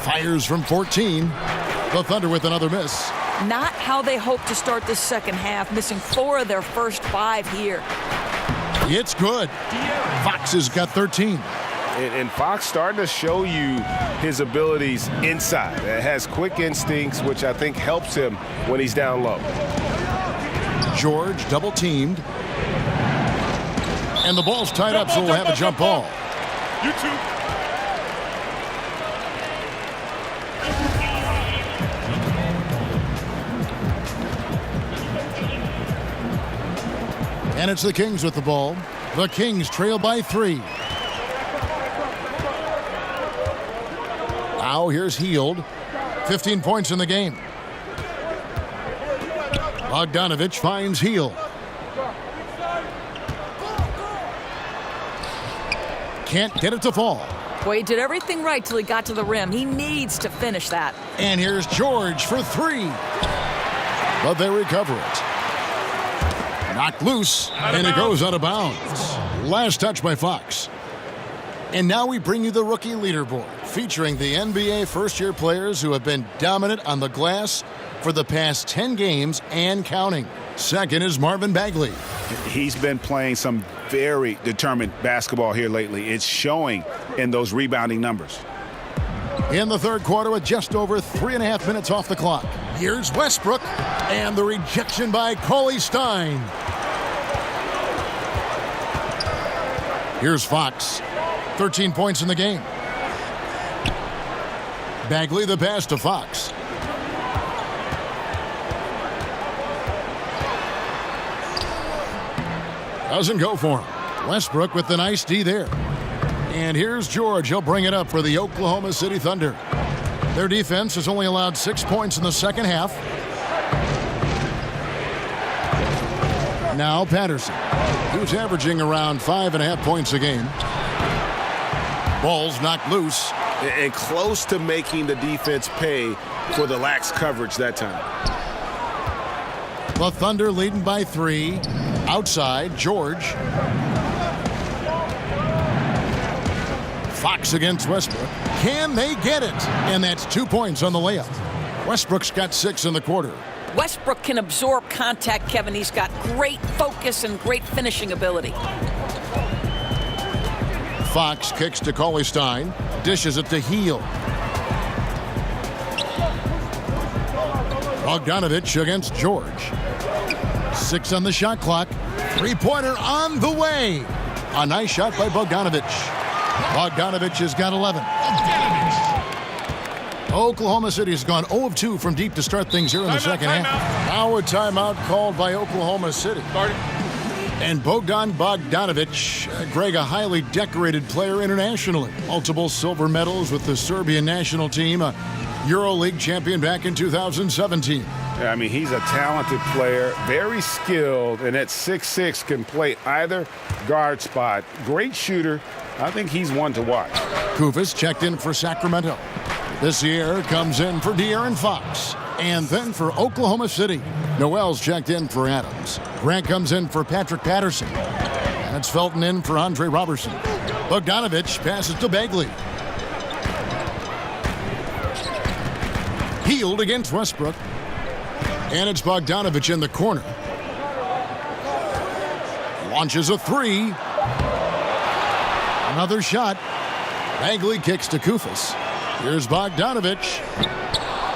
Fires from 14. The Thunder with another miss. Not how they hope to start the second half, missing 4 of their first 5 here. It's good. Fox has got 13. And Fox starting to show you his abilities inside. It has quick instincts, which I think helps him when he's down low. George double teamed. And the ball's tied up, so we'll have a jump ball. You two. And it's the Kings with the ball. The Kings trail by 3. Now here's Heald. 15 points in the game. Bogdanovich finds Heald. Can't get it to fall. Boy, he did everything right till he got to the rim. He needs to finish that. And here's George for 3. But they recover it. Knocked loose, and it goes out of bounds. Last touch by Fox. And now we bring you the rookie leaderboard, featuring the NBA first-year players who have been dominant on the glass for the past 10 games and counting. Second is Marvin Bagley. He's been playing some very determined basketball here lately. It's showing in those rebounding numbers. In the third quarter with just over 3.5 minutes off the clock. Here's Westbrook, and the rejection by Cauley-Stein. Here's Fox. 13 points in the game. Bagley the pass to Fox. Doesn't go for him. Westbrook with the nice D there. And here's George. He'll bring it up for the Oklahoma City Thunder. Their defense has only allowed 6 points in the second half. Now Patterson, who's averaging around 5.5 points a game. Ball's knocked loose. And close to making the defense pay for the lax coverage that time. The Thunder leading by 3. Outside, George. Fox against Westbrook. Can they get it? And that's 2 points on the layup. Westbrook's got 6 in the quarter. Westbrook can absorb contact, Kevin. He's got great focus and great finishing ability. Fox kicks to Cauley-Stein. Dishes it to Heald. Bogdanovich against George. 6 on the shot clock. Three-pointer on the way. A nice shot by Bogdanovich. Bogdanovich has got 11. Oklahoma City has gone 0 of 2 from deep to start things here in the second half. Now a timeout called by Oklahoma City. And Bogdan Bogdanovich, Greg, a highly decorated player internationally. Multiple silver medals with the Serbian national team, a EuroLeague champion back in 2017. Yeah, I mean, he's a talented player, very skilled, and at 6'6" can play either guard spot. Great shooter. I think he's one to watch. Kufis checked in for Sacramento. This year comes in for De'Aaron Fox. And then for Oklahoma City, Noel's checked in for Adams. Grant comes in for Patrick Patterson. And it's Felton in for Andre Robertson. Bogdanovich passes to Bagley. Healed against Westbrook. And it's Bogdanovich in the corner. Launches a three. Another shot. Bagley kicks to Kufis. Here's Bogdanovich.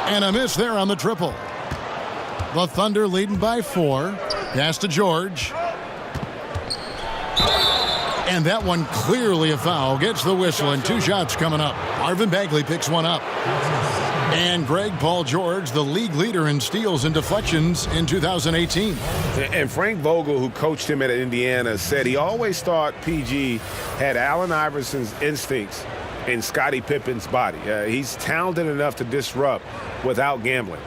And a miss there on the triple. The Thunder leading by 4. Pass to George. And that one clearly a foul. Gets the whistle and 2 shots coming up. Marvin Bagley picks one up. And Greg Paul George, the league leader in steals and deflections in 2018. And Frank Vogel, who coached him at Indiana, said he always thought PG had Allen Iverson's instincts in Scottie Pippen's body. He's talented enough to disrupt without gambling.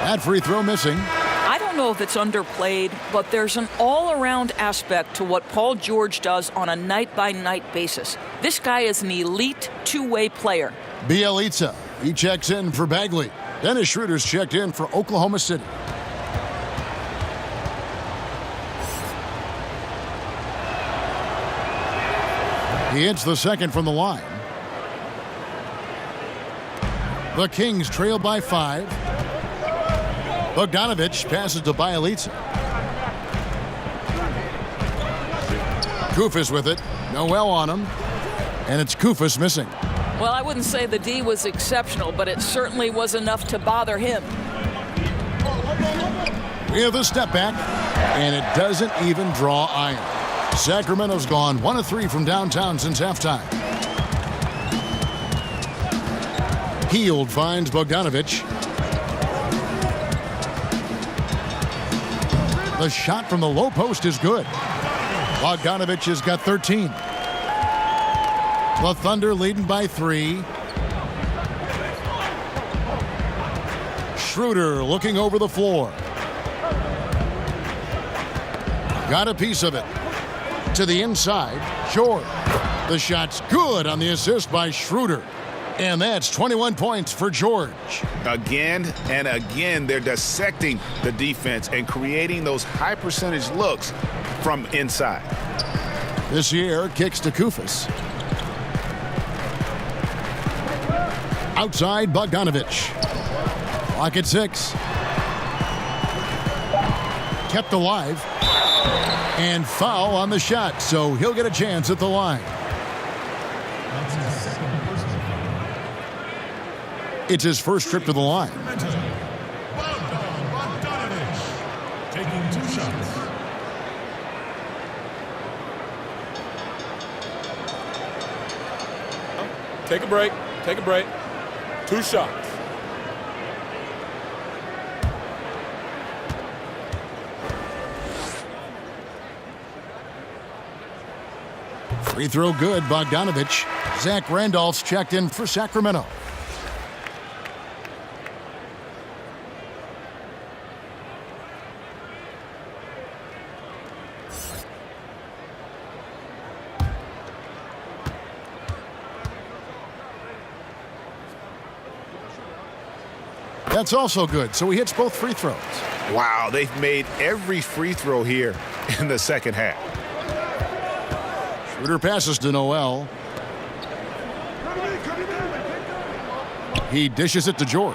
That free throw missing. I don't know if it's underplayed, but there's an all-around aspect to what Paul George does on a night-by-night basis. This guy is an elite two-way player. Bielitsa, he checks in for Bagley. Dennis Schroeder's checked in for Oklahoma City. He hits the second from the line. The Kings trail by 5. Bogdanovich passes to Bielitsa. Kufis with it. Noel on him. And it's Kufis missing. Well, I wouldn't say the D was exceptional, but it certainly was enough to bother him. We have the step back, and it doesn't even draw iron. Sacramento's gone 1 of 3 from downtown since halftime. Hield finds Bogdanovich. The shot from the low post is good. Bogdanovich has got 13. The Thunder leading by 3. Schroeder looking over the floor. Got a piece of it. To the inside, George. The shot's good on the assist by Schroeder. And that's 21 points for George. Again and again, they're dissecting the defense and creating those high percentage looks from inside. This year, kicks to Kufis. Outside, Bogdanovich. Clock at 6. Kept alive. And foul on the shot, so he'll get a chance at the line. It's his first trip to the line. Taking 2 shots. Take a break. Take a break. 2 shots. Free throw good, Bogdanovich. Zach Randolph's checked in for Sacramento. That's also good, so he hits both free throws. Wow, they've made every free throw here in the second half. Schroeder passes to Noel. He dishes it to George.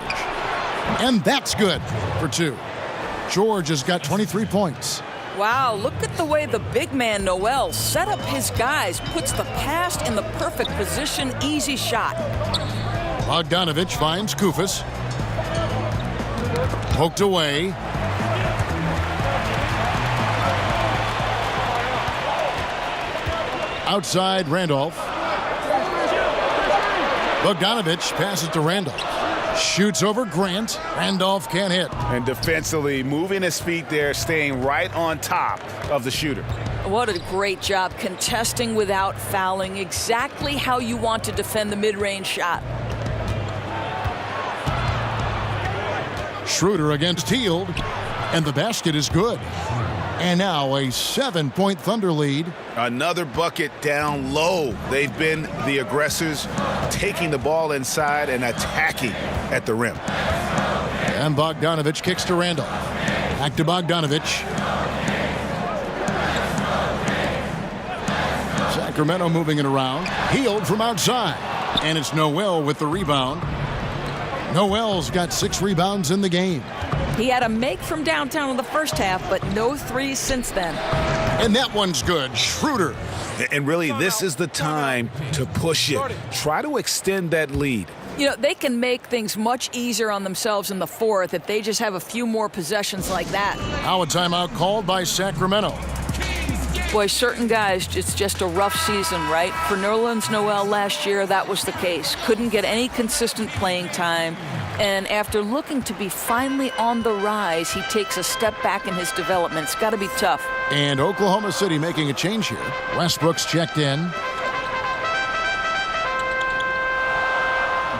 And that's good for 2. George has got 23 points. Wow, look at the way the big man Noel set up his guys, puts the pass in the perfect position, easy shot. Bogdanovich finds Kufis. Poked away. Outside Randolph. Bogdanovich passes to Randolph. Shoots over Grant. Randolph can't hit. And defensively, moving his feet there, staying right on top of the shooter. What a great job contesting without fouling. Exactly how you want to defend the mid-range shot. Schroeder against Hield, and the basket is good. And now a 7-point Thunder lead. Another bucket down low. They've been the aggressors, taking the ball inside and attacking at the rim. And Bogdanovich kicks to Randolph. Back to Bogdanovich. Sacramento moving it around. Hield from outside. And it's Noel with the rebound. Noel's got 6 rebounds in the game. He had a make from downtown in the first half, but no threes since then. And that one's good. Schroeder. And really, this is the time to push it. Try to extend that lead. You know, they can make things much easier on themselves in the fourth if they just have a few more possessions like that. Now a timeout called by Sacramento. Boy, certain guys, it's just a rough season, right? For Nerlens Noel last year, that was the case. Couldn't get any consistent playing time. And after looking to be finally on the rise, he takes a step back in his development. It's got to be tough. And Oklahoma City making a change here. Westbrook's checked in.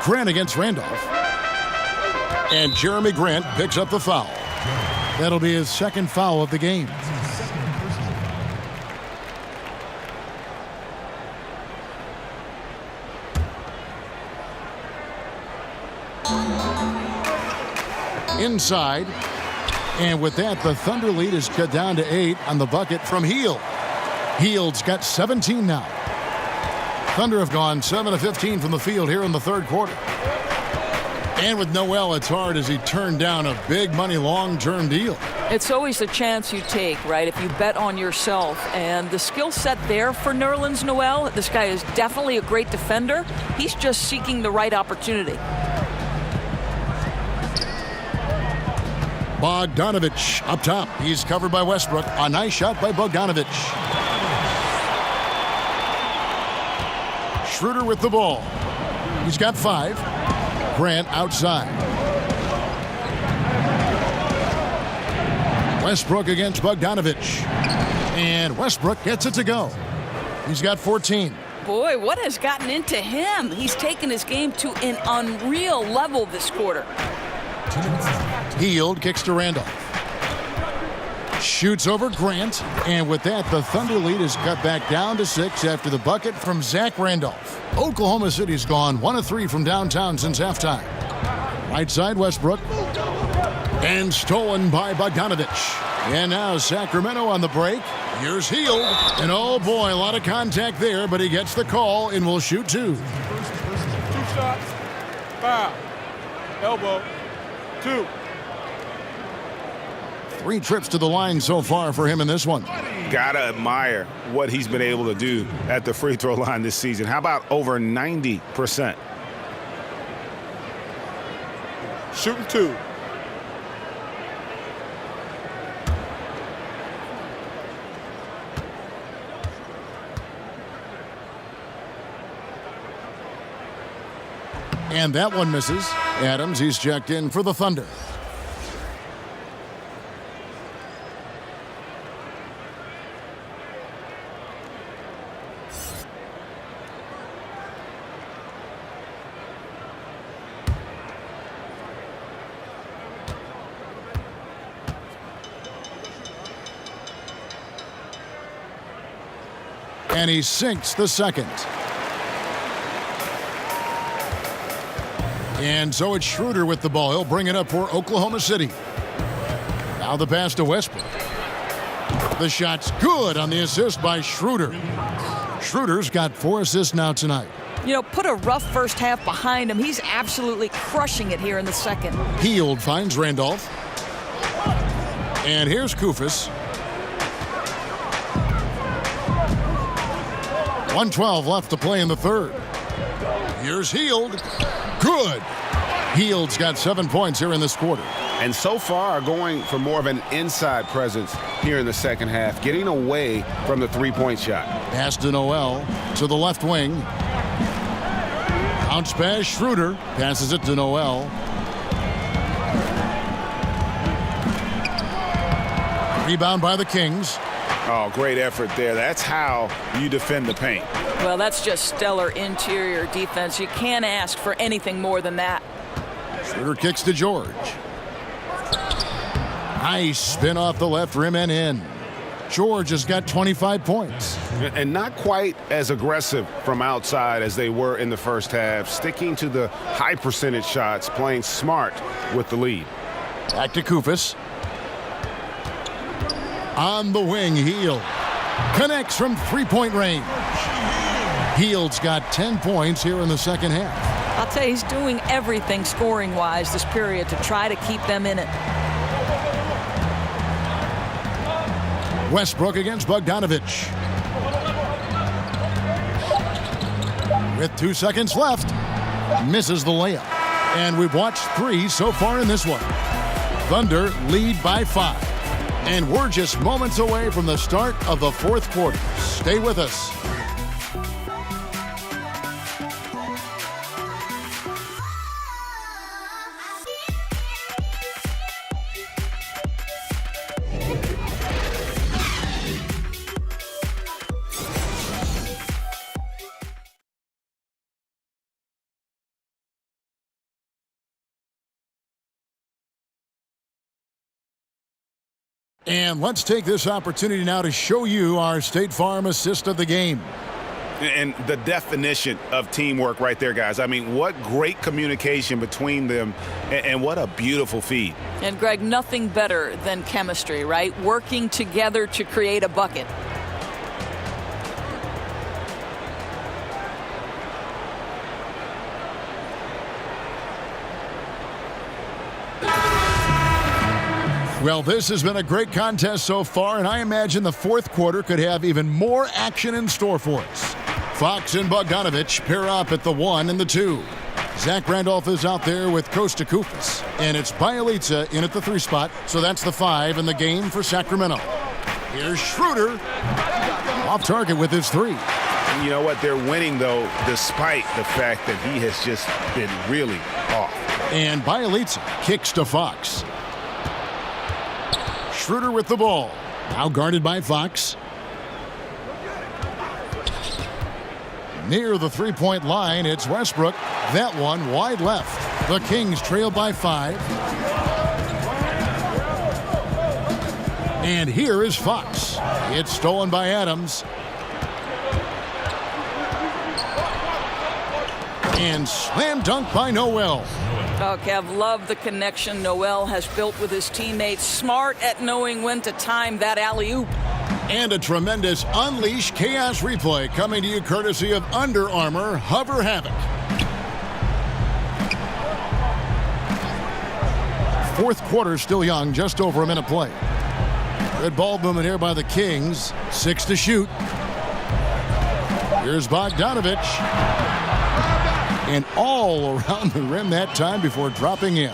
Grant against Randolph. And Jeremy Grant picks up the foul. That'll be his second foul of the game. Inside, and with that, the Thunder lead is cut down to 8 on the bucket from Hield. Hield's got 17 now. Thunder have gone 7 of 15 from the field here in the third quarter. And with Noel, it's hard as he turned down a big money long-term deal. It's always a chance you take, right, if you bet on yourself. And the skill set there for Nerlens Noel, this guy is definitely a great defender. He's just seeking the right opportunity. Bogdanovich up top. He's covered by Westbrook. A nice shot by Bogdanovich. Schroeder with the ball. He's got 5. Grant outside. Westbrook against Bogdanovich. And Westbrook gets it to go. He's got 14. Boy, what has gotten into him? He's taken his game to an unreal level this quarter. Hield kicks to Randolph. Shoots over Grant. And with that, the Thunder lead is cut back down to 6 after the bucket from Zach Randolph. Oklahoma City's gone 1 of 3 from downtown since halftime. Right side, Westbrook. And stolen by Bogdanovich. And now Sacramento on the break. Here's Hield. And oh boy, a lot of contact there, but he gets the call and will shoot 2. 2 shots. Foul. Elbow. 2. 3 trips to the line so far for him in this one. Gotta admire what he's been able to do at the free throw line this season. How about over 90%? Shooting 2. And that one misses. Adams, he's checked in for the Thunder. And he sinks the second. And so it's Schroeder with the ball. He'll bring it up for Oklahoma City. Now the pass to Westbrook. The shot's good on the assist by Schroeder. Schroeder's got 4 assists now tonight. You know, put a rough first half behind him. He's absolutely crushing it here in the second. Hield finds Randolph. And here's Kufis. 1:12 left to play in the third. Here's Hield. Good. Hield's got 7 points here in this quarter. And so far, going for more of an inside presence here in the second half, getting away from the three-point shot. Pass to Noel to the left wing. Bounce pass, Schroeder passes it to Noel. Rebound by the Kings. Oh, great effort there. That's how you defend the paint. Well, that's just stellar interior defense. You can't ask for anything more than that. Schroeder kicks to George. Nice spin off the left rim and in. George has got 25 points. And not quite as aggressive from outside as they were in the first half, sticking to the high percentage shots, playing smart with the lead. Back to Koufos. On the wing, Hield connects from three-point range. Hield's got 10 points here in the second half. I'll tell you, he's doing everything scoring-wise this period to try to keep them in it. Westbrook against Bogdanovich. With 2 seconds left, misses the layup. And we've watched 3 so far in this one. Thunder lead by 5. And we're just moments away from the start of the fourth quarter. Stay with us. And let's take this opportunity now to show you our State Farm assist of the game. And the definition of teamwork right there, guys. I mean, what great communication between them, and what a beautiful feed. And, Greg, nothing better than chemistry, right? Working together to create a bucket. Well, this has been a great contest so far, and I imagine the fourth quarter could have even more action in store for us. Fox and Bogdanovich pair up at the 1 and the 2. Zach Randolph is out there with Costa Koufos, and it's Bjelica in at the 3 spot, so that's the 5 in the game for Sacramento. Here's Schroeder, off target with his 3. You know what? They're winning, though, despite the fact that he has just been really off. And Bjelica kicks to Fox. Schroeder with the ball. Now guarded by Fox. Near the three-point line, it's Westbrook. That one wide left. The Kings trail by 5. And here is Fox. It's stolen by Adams. And slam dunk by Noel. Oh, Kev, love the connection Noel has built with his teammates. Smart at knowing when to time that alley-oop. And a tremendous Unleash Chaos replay coming to you courtesy of Under Armour Hover Havoc. Fourth quarter still young, just over a minute play. Good ball movement here by the Kings. 6 to shoot. Here's Bogdanovich. And all around the rim that time before dropping in.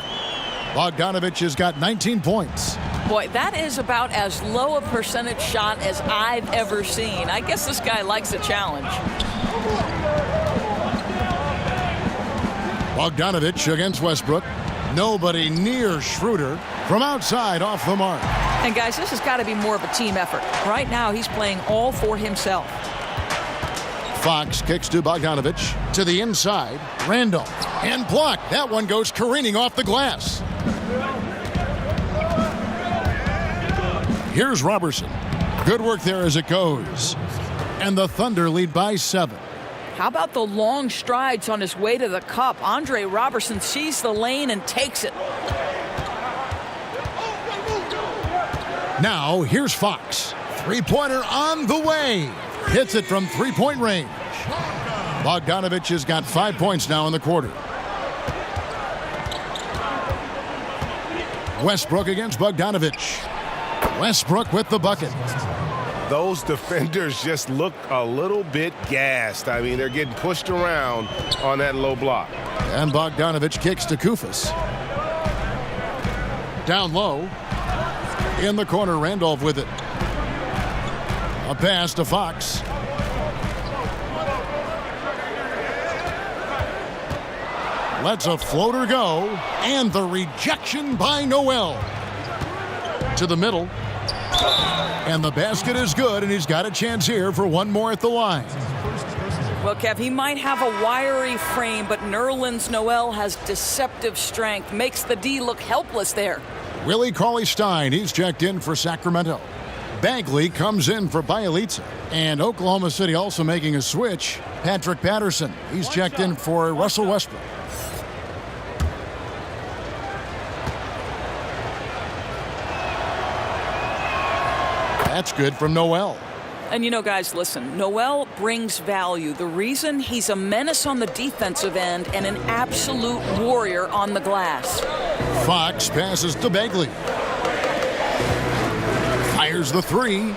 Bogdanovich has got 19 points. Boy, that is about as low a percentage shot as I've ever seen. I guess this guy likes a challenge. Bogdanovich against Westbrook. Nobody near Schroeder. From outside, off the mark. And guys, this has got to be more of a team effort. Right now, he's playing all for himself. Fox kicks to Bogdanovich. To the inside. Randolph. And blocked. That one goes careening off the glass. Here's Robertson. Good work there as it goes. And the Thunder lead by 7. How about the long strides on his way to the cup? Andre Robertson sees the lane and takes it. Now, here's Fox. Three-pointer on the way. Hits it from three-point range. Bogdanovich has got 5 points now in the quarter. Westbrook against Bogdanovich. Westbrook with the bucket. those defenders just look a little bit gassed. I mean, they're getting pushed around on that low block. And Bogdanovich kicks to Kufas. Down low. In the corner, Randolph with it. A pass to Fox. Lets a floater go. And the rejection by Noel. To the middle. And the basket is good, and he's got a chance here for one more at the line. Well, Kev, he might have a wiry frame, but Nerlens Noel has deceptive strength. Makes the D look helpless there. Willie Cauley-Stein, he's checked in for Sacramento. Bagley comes in for Bielitsa. And Oklahoma City also making a switch. Patrick Patterson, he's checked in for Russell Westbrook. That's good from Noel. And you know, guys, listen, Noel brings value. The reason he's a menace on the defensive end and an absolute warrior on the glass. Fox passes to Bagley. Fires the three.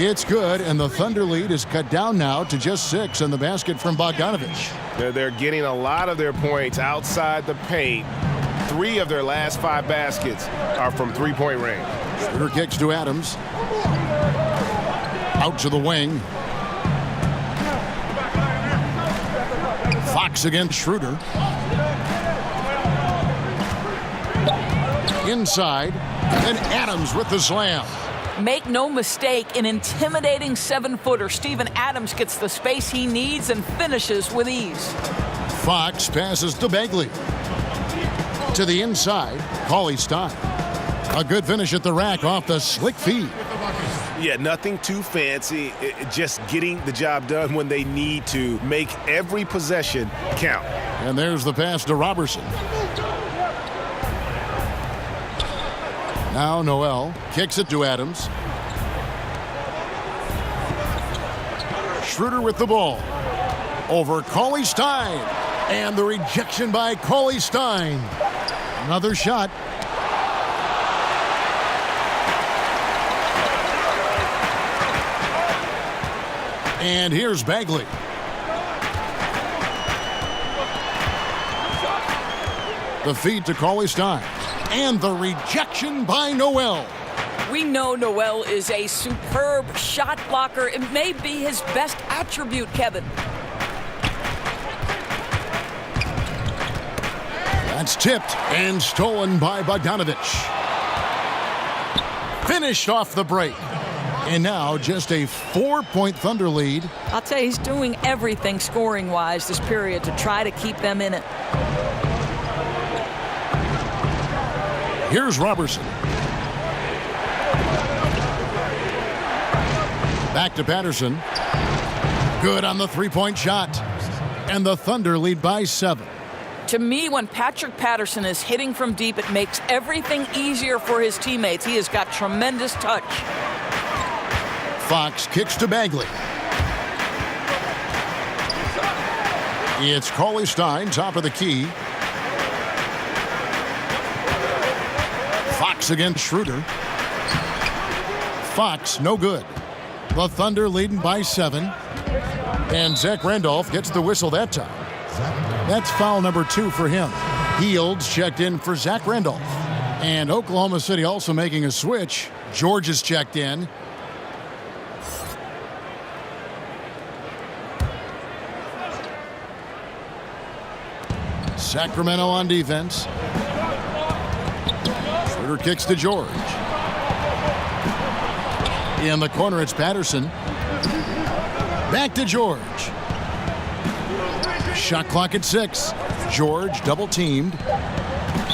It's good, and the Thunder lead is cut down now to just 6, and the basket from Bogdanovich. They're getting a lot of their points outside the paint. 3 of their last 5 baskets are from three-point range. Schroeder kicks to Adams. Out to the wing. Fox against Schroeder. Inside. And Adams with the slam. Make no mistake, an intimidating 7-footer. Steven Adams gets the space he needs and finishes with ease. Fox passes to Bagley. To the inside. Cauley-Stein. A good finish at the rack off the slick feed. Yeah, nothing too fancy. Just getting the job done when they need to. Make every possession count. And there's the pass to Robertson. Now Noel kicks it to Adams. Schroeder with the ball. Over Cauley-Stein. And the rejection by Cauley-Stein. Another shot. And here's Bagley. The feed to Cauley-Stein. And the rejection by Noel. We know Noel is a superb shot blocker. It may be his best attribute, Kevin. That's tipped and stolen by Bogdanovich. Finished off the break. And now just a 4-point Thunder lead. I'll tell you, he's doing everything scoring-wise this period to try to keep them in it. Here's Robertson. Back to Patterson. Good on the 3-point shot. And the Thunder lead by 7. To me, when Patrick Patterson is hitting from deep, it makes everything easier for his teammates. He has got tremendous touch. Fox kicks to Bagley. It's Cauley-Stein, top of the key. Fox against Schroeder. Fox, no good. The Thunder leading by 7. And Zach Randolph gets the whistle that time. That's foul number 2 for him. Fields checked in for Zach Randolph. And Oklahoma City also making a switch. George is checked in. Sacramento on defense. Schroeder kicks to George. In the corner, it's Patterson. Back to George. Shot clock at 6. George double teamed.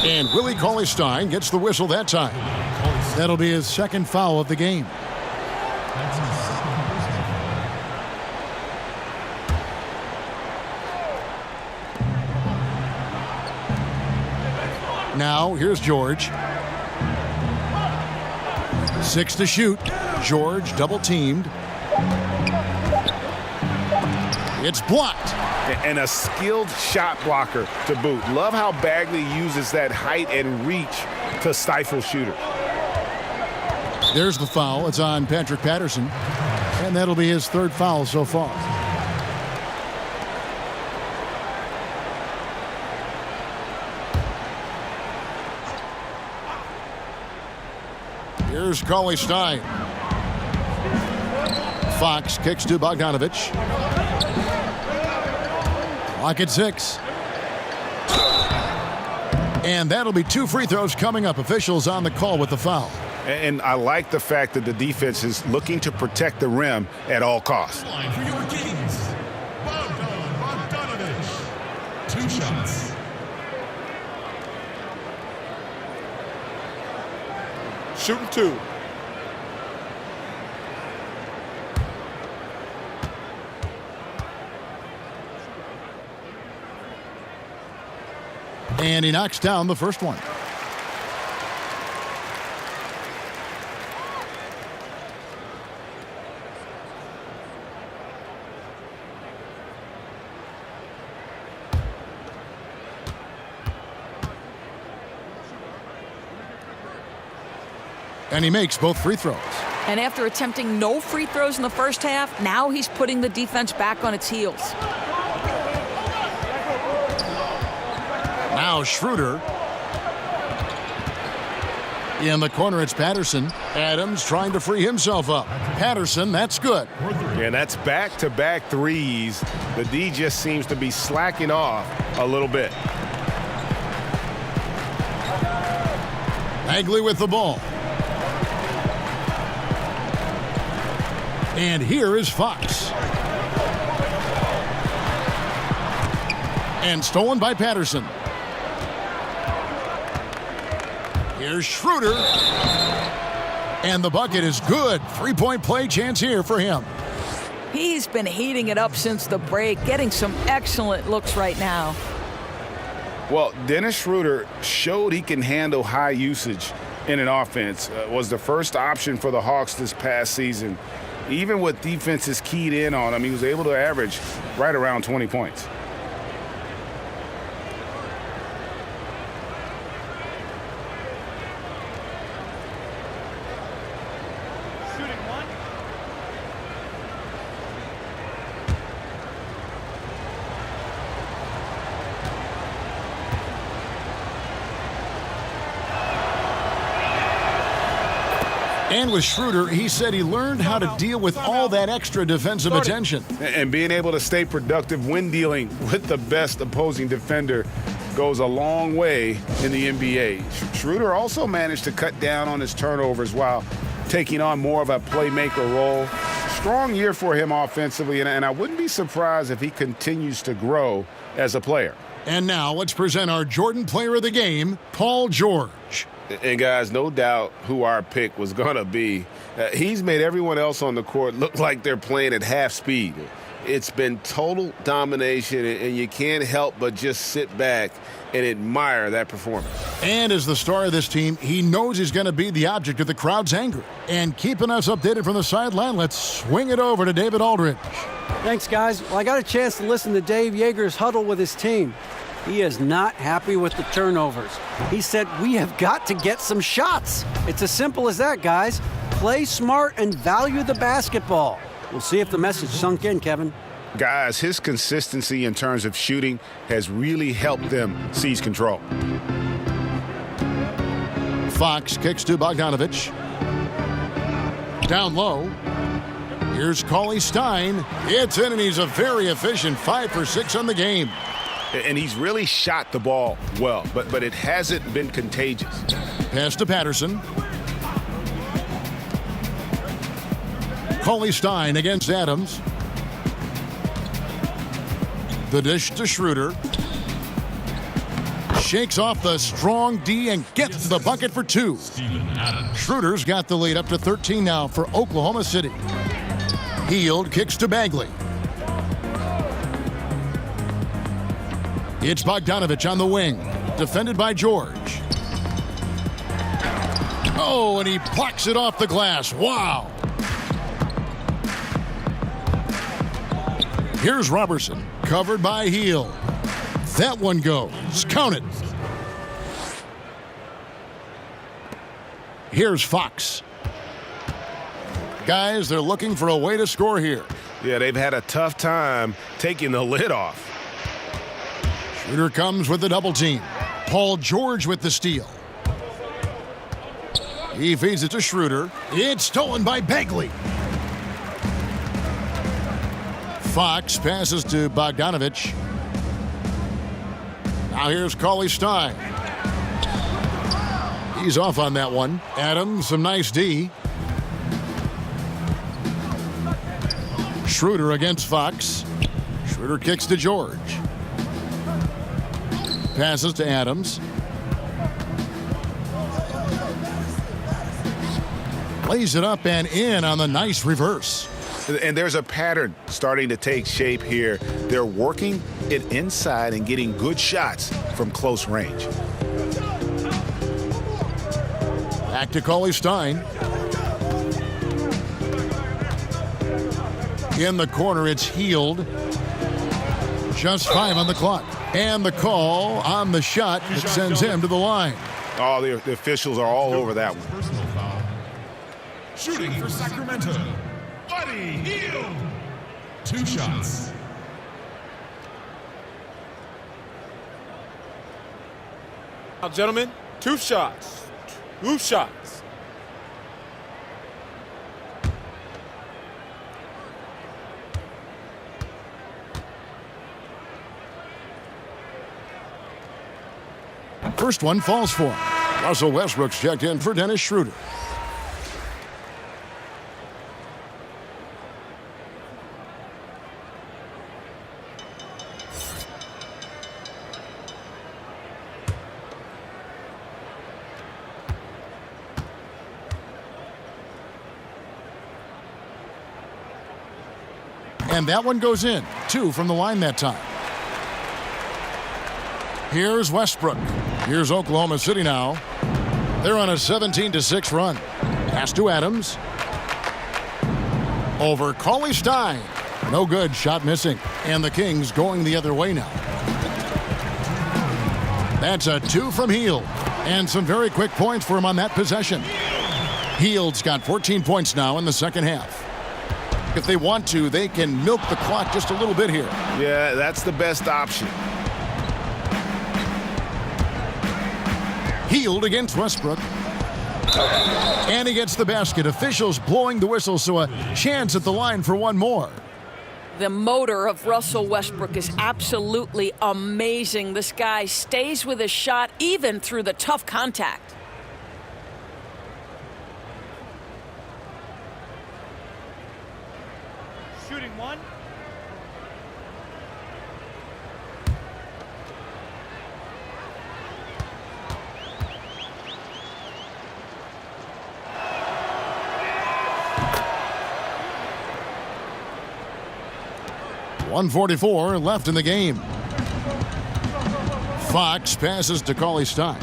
And Willie Cauley-Stein gets the whistle that time. That'll be his second foul of the game. Now, here's George. 6 to shoot. George double teamed. It's blocked. And a skilled shot blocker to boot. Love how Bagley uses that height and reach to stifle shooters. There's the foul. It's on Patrick Patterson. And that'll be his third foul so far. Here's Cauley Stein. Fox kicks to Bogdanovich. Clock at 6. And that'll be 2 free throws coming up. Officials on the call with the foul. And I like the fact that the defense is looking to protect the rim at all costs. Line for your Kings, Bogdanovich. 2 shots. Shooting 2. And he knocks down the first one. And he makes both free throws. And after attempting no free throws in the first half, now he's putting the defense back on its heels. Now Schroeder. In the corner, it's Patterson. Adams trying to free himself up. Patterson, that's good. And that's back-to-back threes. The D just seems to be slacking off a little bit. Bagley with the ball. And here is Fox. And stolen by Patterson. Here's Schroeder. And the bucket is good. 3-point play chance here for him. He's been heating it up since the break, getting some excellent looks right now. Well, Dennis Schroeder showed he can handle high usage in an offense. Was the first option for the Hawks this past season. Even with defenses keyed in on him, he was able to average right around 20 points. And with Schroeder, he said he learned how to deal with all that extra defensive attention. And being able to stay productive when dealing with the best opposing defender goes a long way in the NBA. Schroeder also managed to cut down on his turnovers while taking on more of a playmaker role. Strong year for him offensively, and I wouldn't be surprised if he continues to grow as a player. And now let's present our Jordan Player of the Game, Paul George. And guys, no doubt who our pick was going to be. He's made everyone else on the court look like they're playing at half speed. It's been total domination, and you can't help but just sit back and admire that performance. And as the star of this team, he knows he's going to be the object of the crowd's anger. And keeping us updated from the sideline, let's swing it over to David Aldridge. Thanks, guys. Well, I got a chance to listen to Dave Yeager's huddle with his team. He is not happy with the turnovers. He said, we have got to get some shots. It's as simple as that, guys. Play smart and value the basketball. We'll see if the message sunk in, Kevin. Guys, his consistency in terms of shooting has really helped them seize control. Fox kicks to Bogdanovich. Down low. Here's Cauley Stein. It's in, and he's a very efficient 5 for 6 on the game. And he's really shot the ball well, but it hasn't been contagious. Pass to Patterson. Cauley Stein against Adams. The dish to Schroeder. Shakes off the strong D and gets the bucket for 2. Schroeder's got the lead up to 13 now for Oklahoma City. Hield kicks to Bagley. It's Bogdanovich on the wing, defended by George. Oh, and he plucks it off the glass. Wow. Here's Robertson, covered by Hield. That one goes. Count it. Here's Fox. Guys, they're looking for a way to score here. Yeah, they've had a tough time taking the lid off. Schroeder comes with the double team. Paul George with the steal. He feeds it to Schroeder. It's stolen by Bagley. Fox passes to Bogdanovich. Now here's Cauley Stein. He's off on that one. Adams, some nice D. Schroeder against Fox. Schroeder kicks to George. Passes to Adams. Lays it up and in on the nice reverse. And there's a pattern starting to take shape here. They're working it inside and getting good shots from close range. Back to Cauley Stein. In the corner, it's Healed. Just 5 on the clock. And the call on the shot that sends him to the line. Oh, the officials are all over that one. Personal foul. Shooting for Sacramento, Buddy Hield. 2 shots. Now, gentlemen, 2 shots. 2 shots. First one falls for him. Russell Westbrook's checked in for Dennis Schroeder. And that one goes in. 2 from the line that time. Here's Westbrook. Here's Oklahoma City now. They're on a 17-6 run. Pass to Adams. Over Cauley Stein. No good. Shot missing. And the Kings going the other way now. That's a 2 from Hield. And some very quick points for him on that possession. Hield's got 14 points now in the second half. If they want to, they can milk the clock just a little bit here. Yeah, that's the best option. Hield against Westbrook. And he gets the basket. Officials blowing the whistle, so a chance at the line for one more. The motor of Russell Westbrook is absolutely amazing. This guy stays with his shot even through the tough contact. Shooting 1. .144 left in the game. Fox passes to Cauley Stein.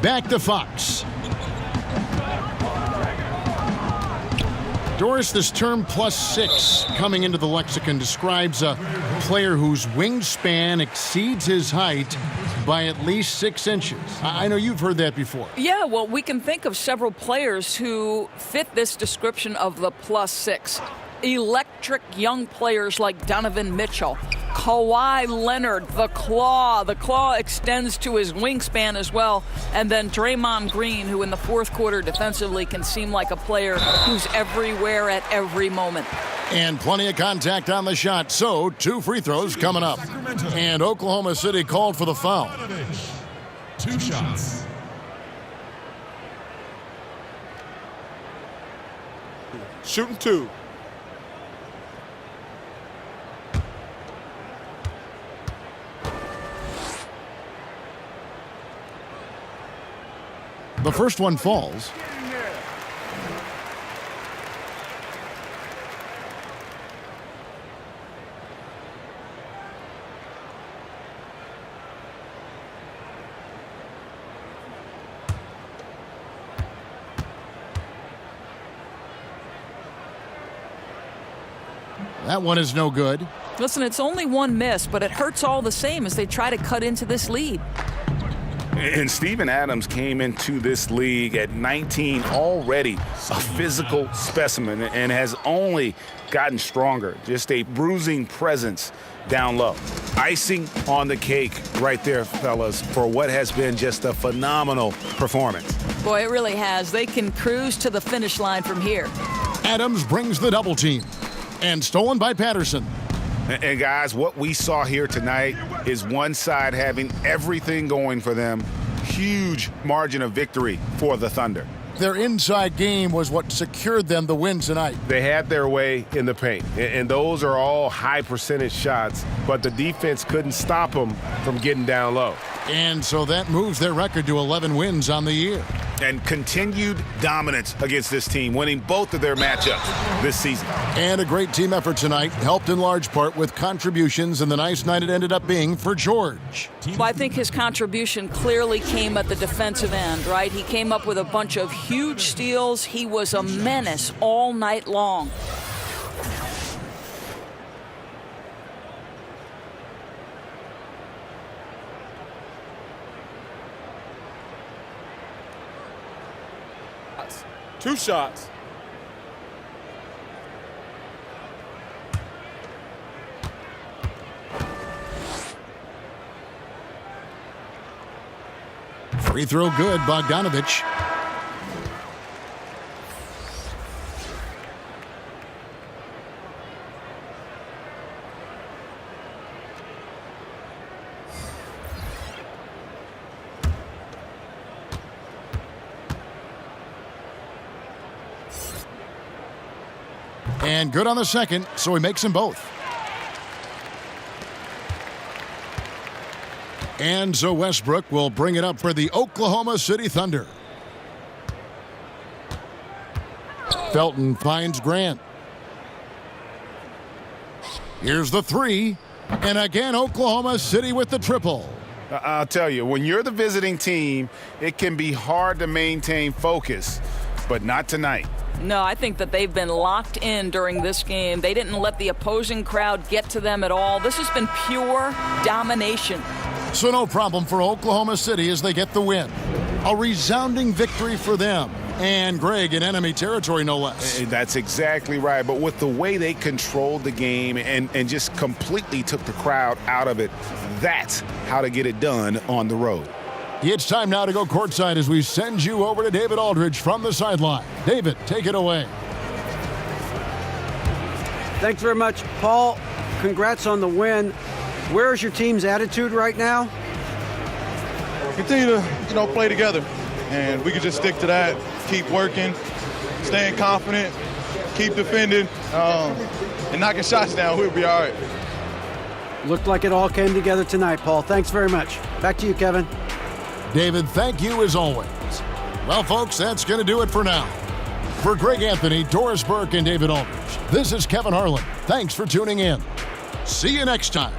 Back to Fox. Doris, this term +6 coming into the lexicon describes a player whose wingspan exceeds his height by at least 6 inches. I know you've heard that before. Yeah, well, we can think of several players who fit this description of the +6. Electric young players like Donovan Mitchell, Kawhi Leonard, the Claw. The Claw extends to his wingspan as well. And then Draymond Green, who in the fourth quarter defensively can seem like a player who's everywhere at every moment. And plenty of contact on the shot, so 2 free throws coming up. And Oklahoma City called for the foul. 2 shots. Shooting 2. The first one falls. That one is no good. Listen, it's only one miss, but it hurts all the same as they try to cut into this lead. And Steven Adams came into this league at 19, already a physical specimen, and has only gotten stronger. Just a bruising presence down low. Icing on the cake right there, fellas, for what has been just a phenomenal performance. Boy, it really has. They can cruise to the finish line from here. Adams brings the double team. And stolen by Patterson. And guys, what we saw here tonight is one side having everything going for them. Huge margin of victory for the Thunder. Their inside game was what secured them the win tonight. They had their way in the paint, and those are all high percentage shots, but the defense couldn't stop them from getting down low. And so that moves their record to 11 wins on the year. And continued dominance against this team, winning both of their matchups this season. And a great team effort tonight, helped in large part with contributions, and the nice night it ended up being for George. Well, I think his contribution clearly came at the defensive end, right? He came up with a bunch of huge steals. He was a menace all night long. Two shots. Free throw good, Bogdanovich. And good on the second, so he makes them both. And so Westbrook will bring it up for the Oklahoma City Thunder. Felton finds Grant. Here's the three. And again, Oklahoma City with the triple. I'll tell you, when you're the visiting team, it can be hard to maintain focus, but not tonight. No, I think that they've been locked in during this game. They didn't let the opposing crowd get to them at all. This has been pure domination. So no problem for Oklahoma City as they get the win. A resounding victory for them. And Greg in enemy territory, no less. That's exactly right. But with the way they controlled the game and just completely took the crowd out of it, that's how to get it done on the road. It's time now to go courtside as we send you over to David Aldridge from the sideline. David, take it away. Thanks very much, Paul. Congrats on the win. Where's your team's attitude right now? Continue to, play together, and we can just stick to that. Keep working, staying confident, keep defending, and knocking shots down. We'll be all right. Looked like it all came together tonight, Paul. Thanks very much. Back to you, Kevin. David, thank you as always. Well, folks, that's going to do it for now. For Greg Anthony, Doris Burke, and David Aldridge, this is Kevin Harlan. Thanks for tuning in. See you next time.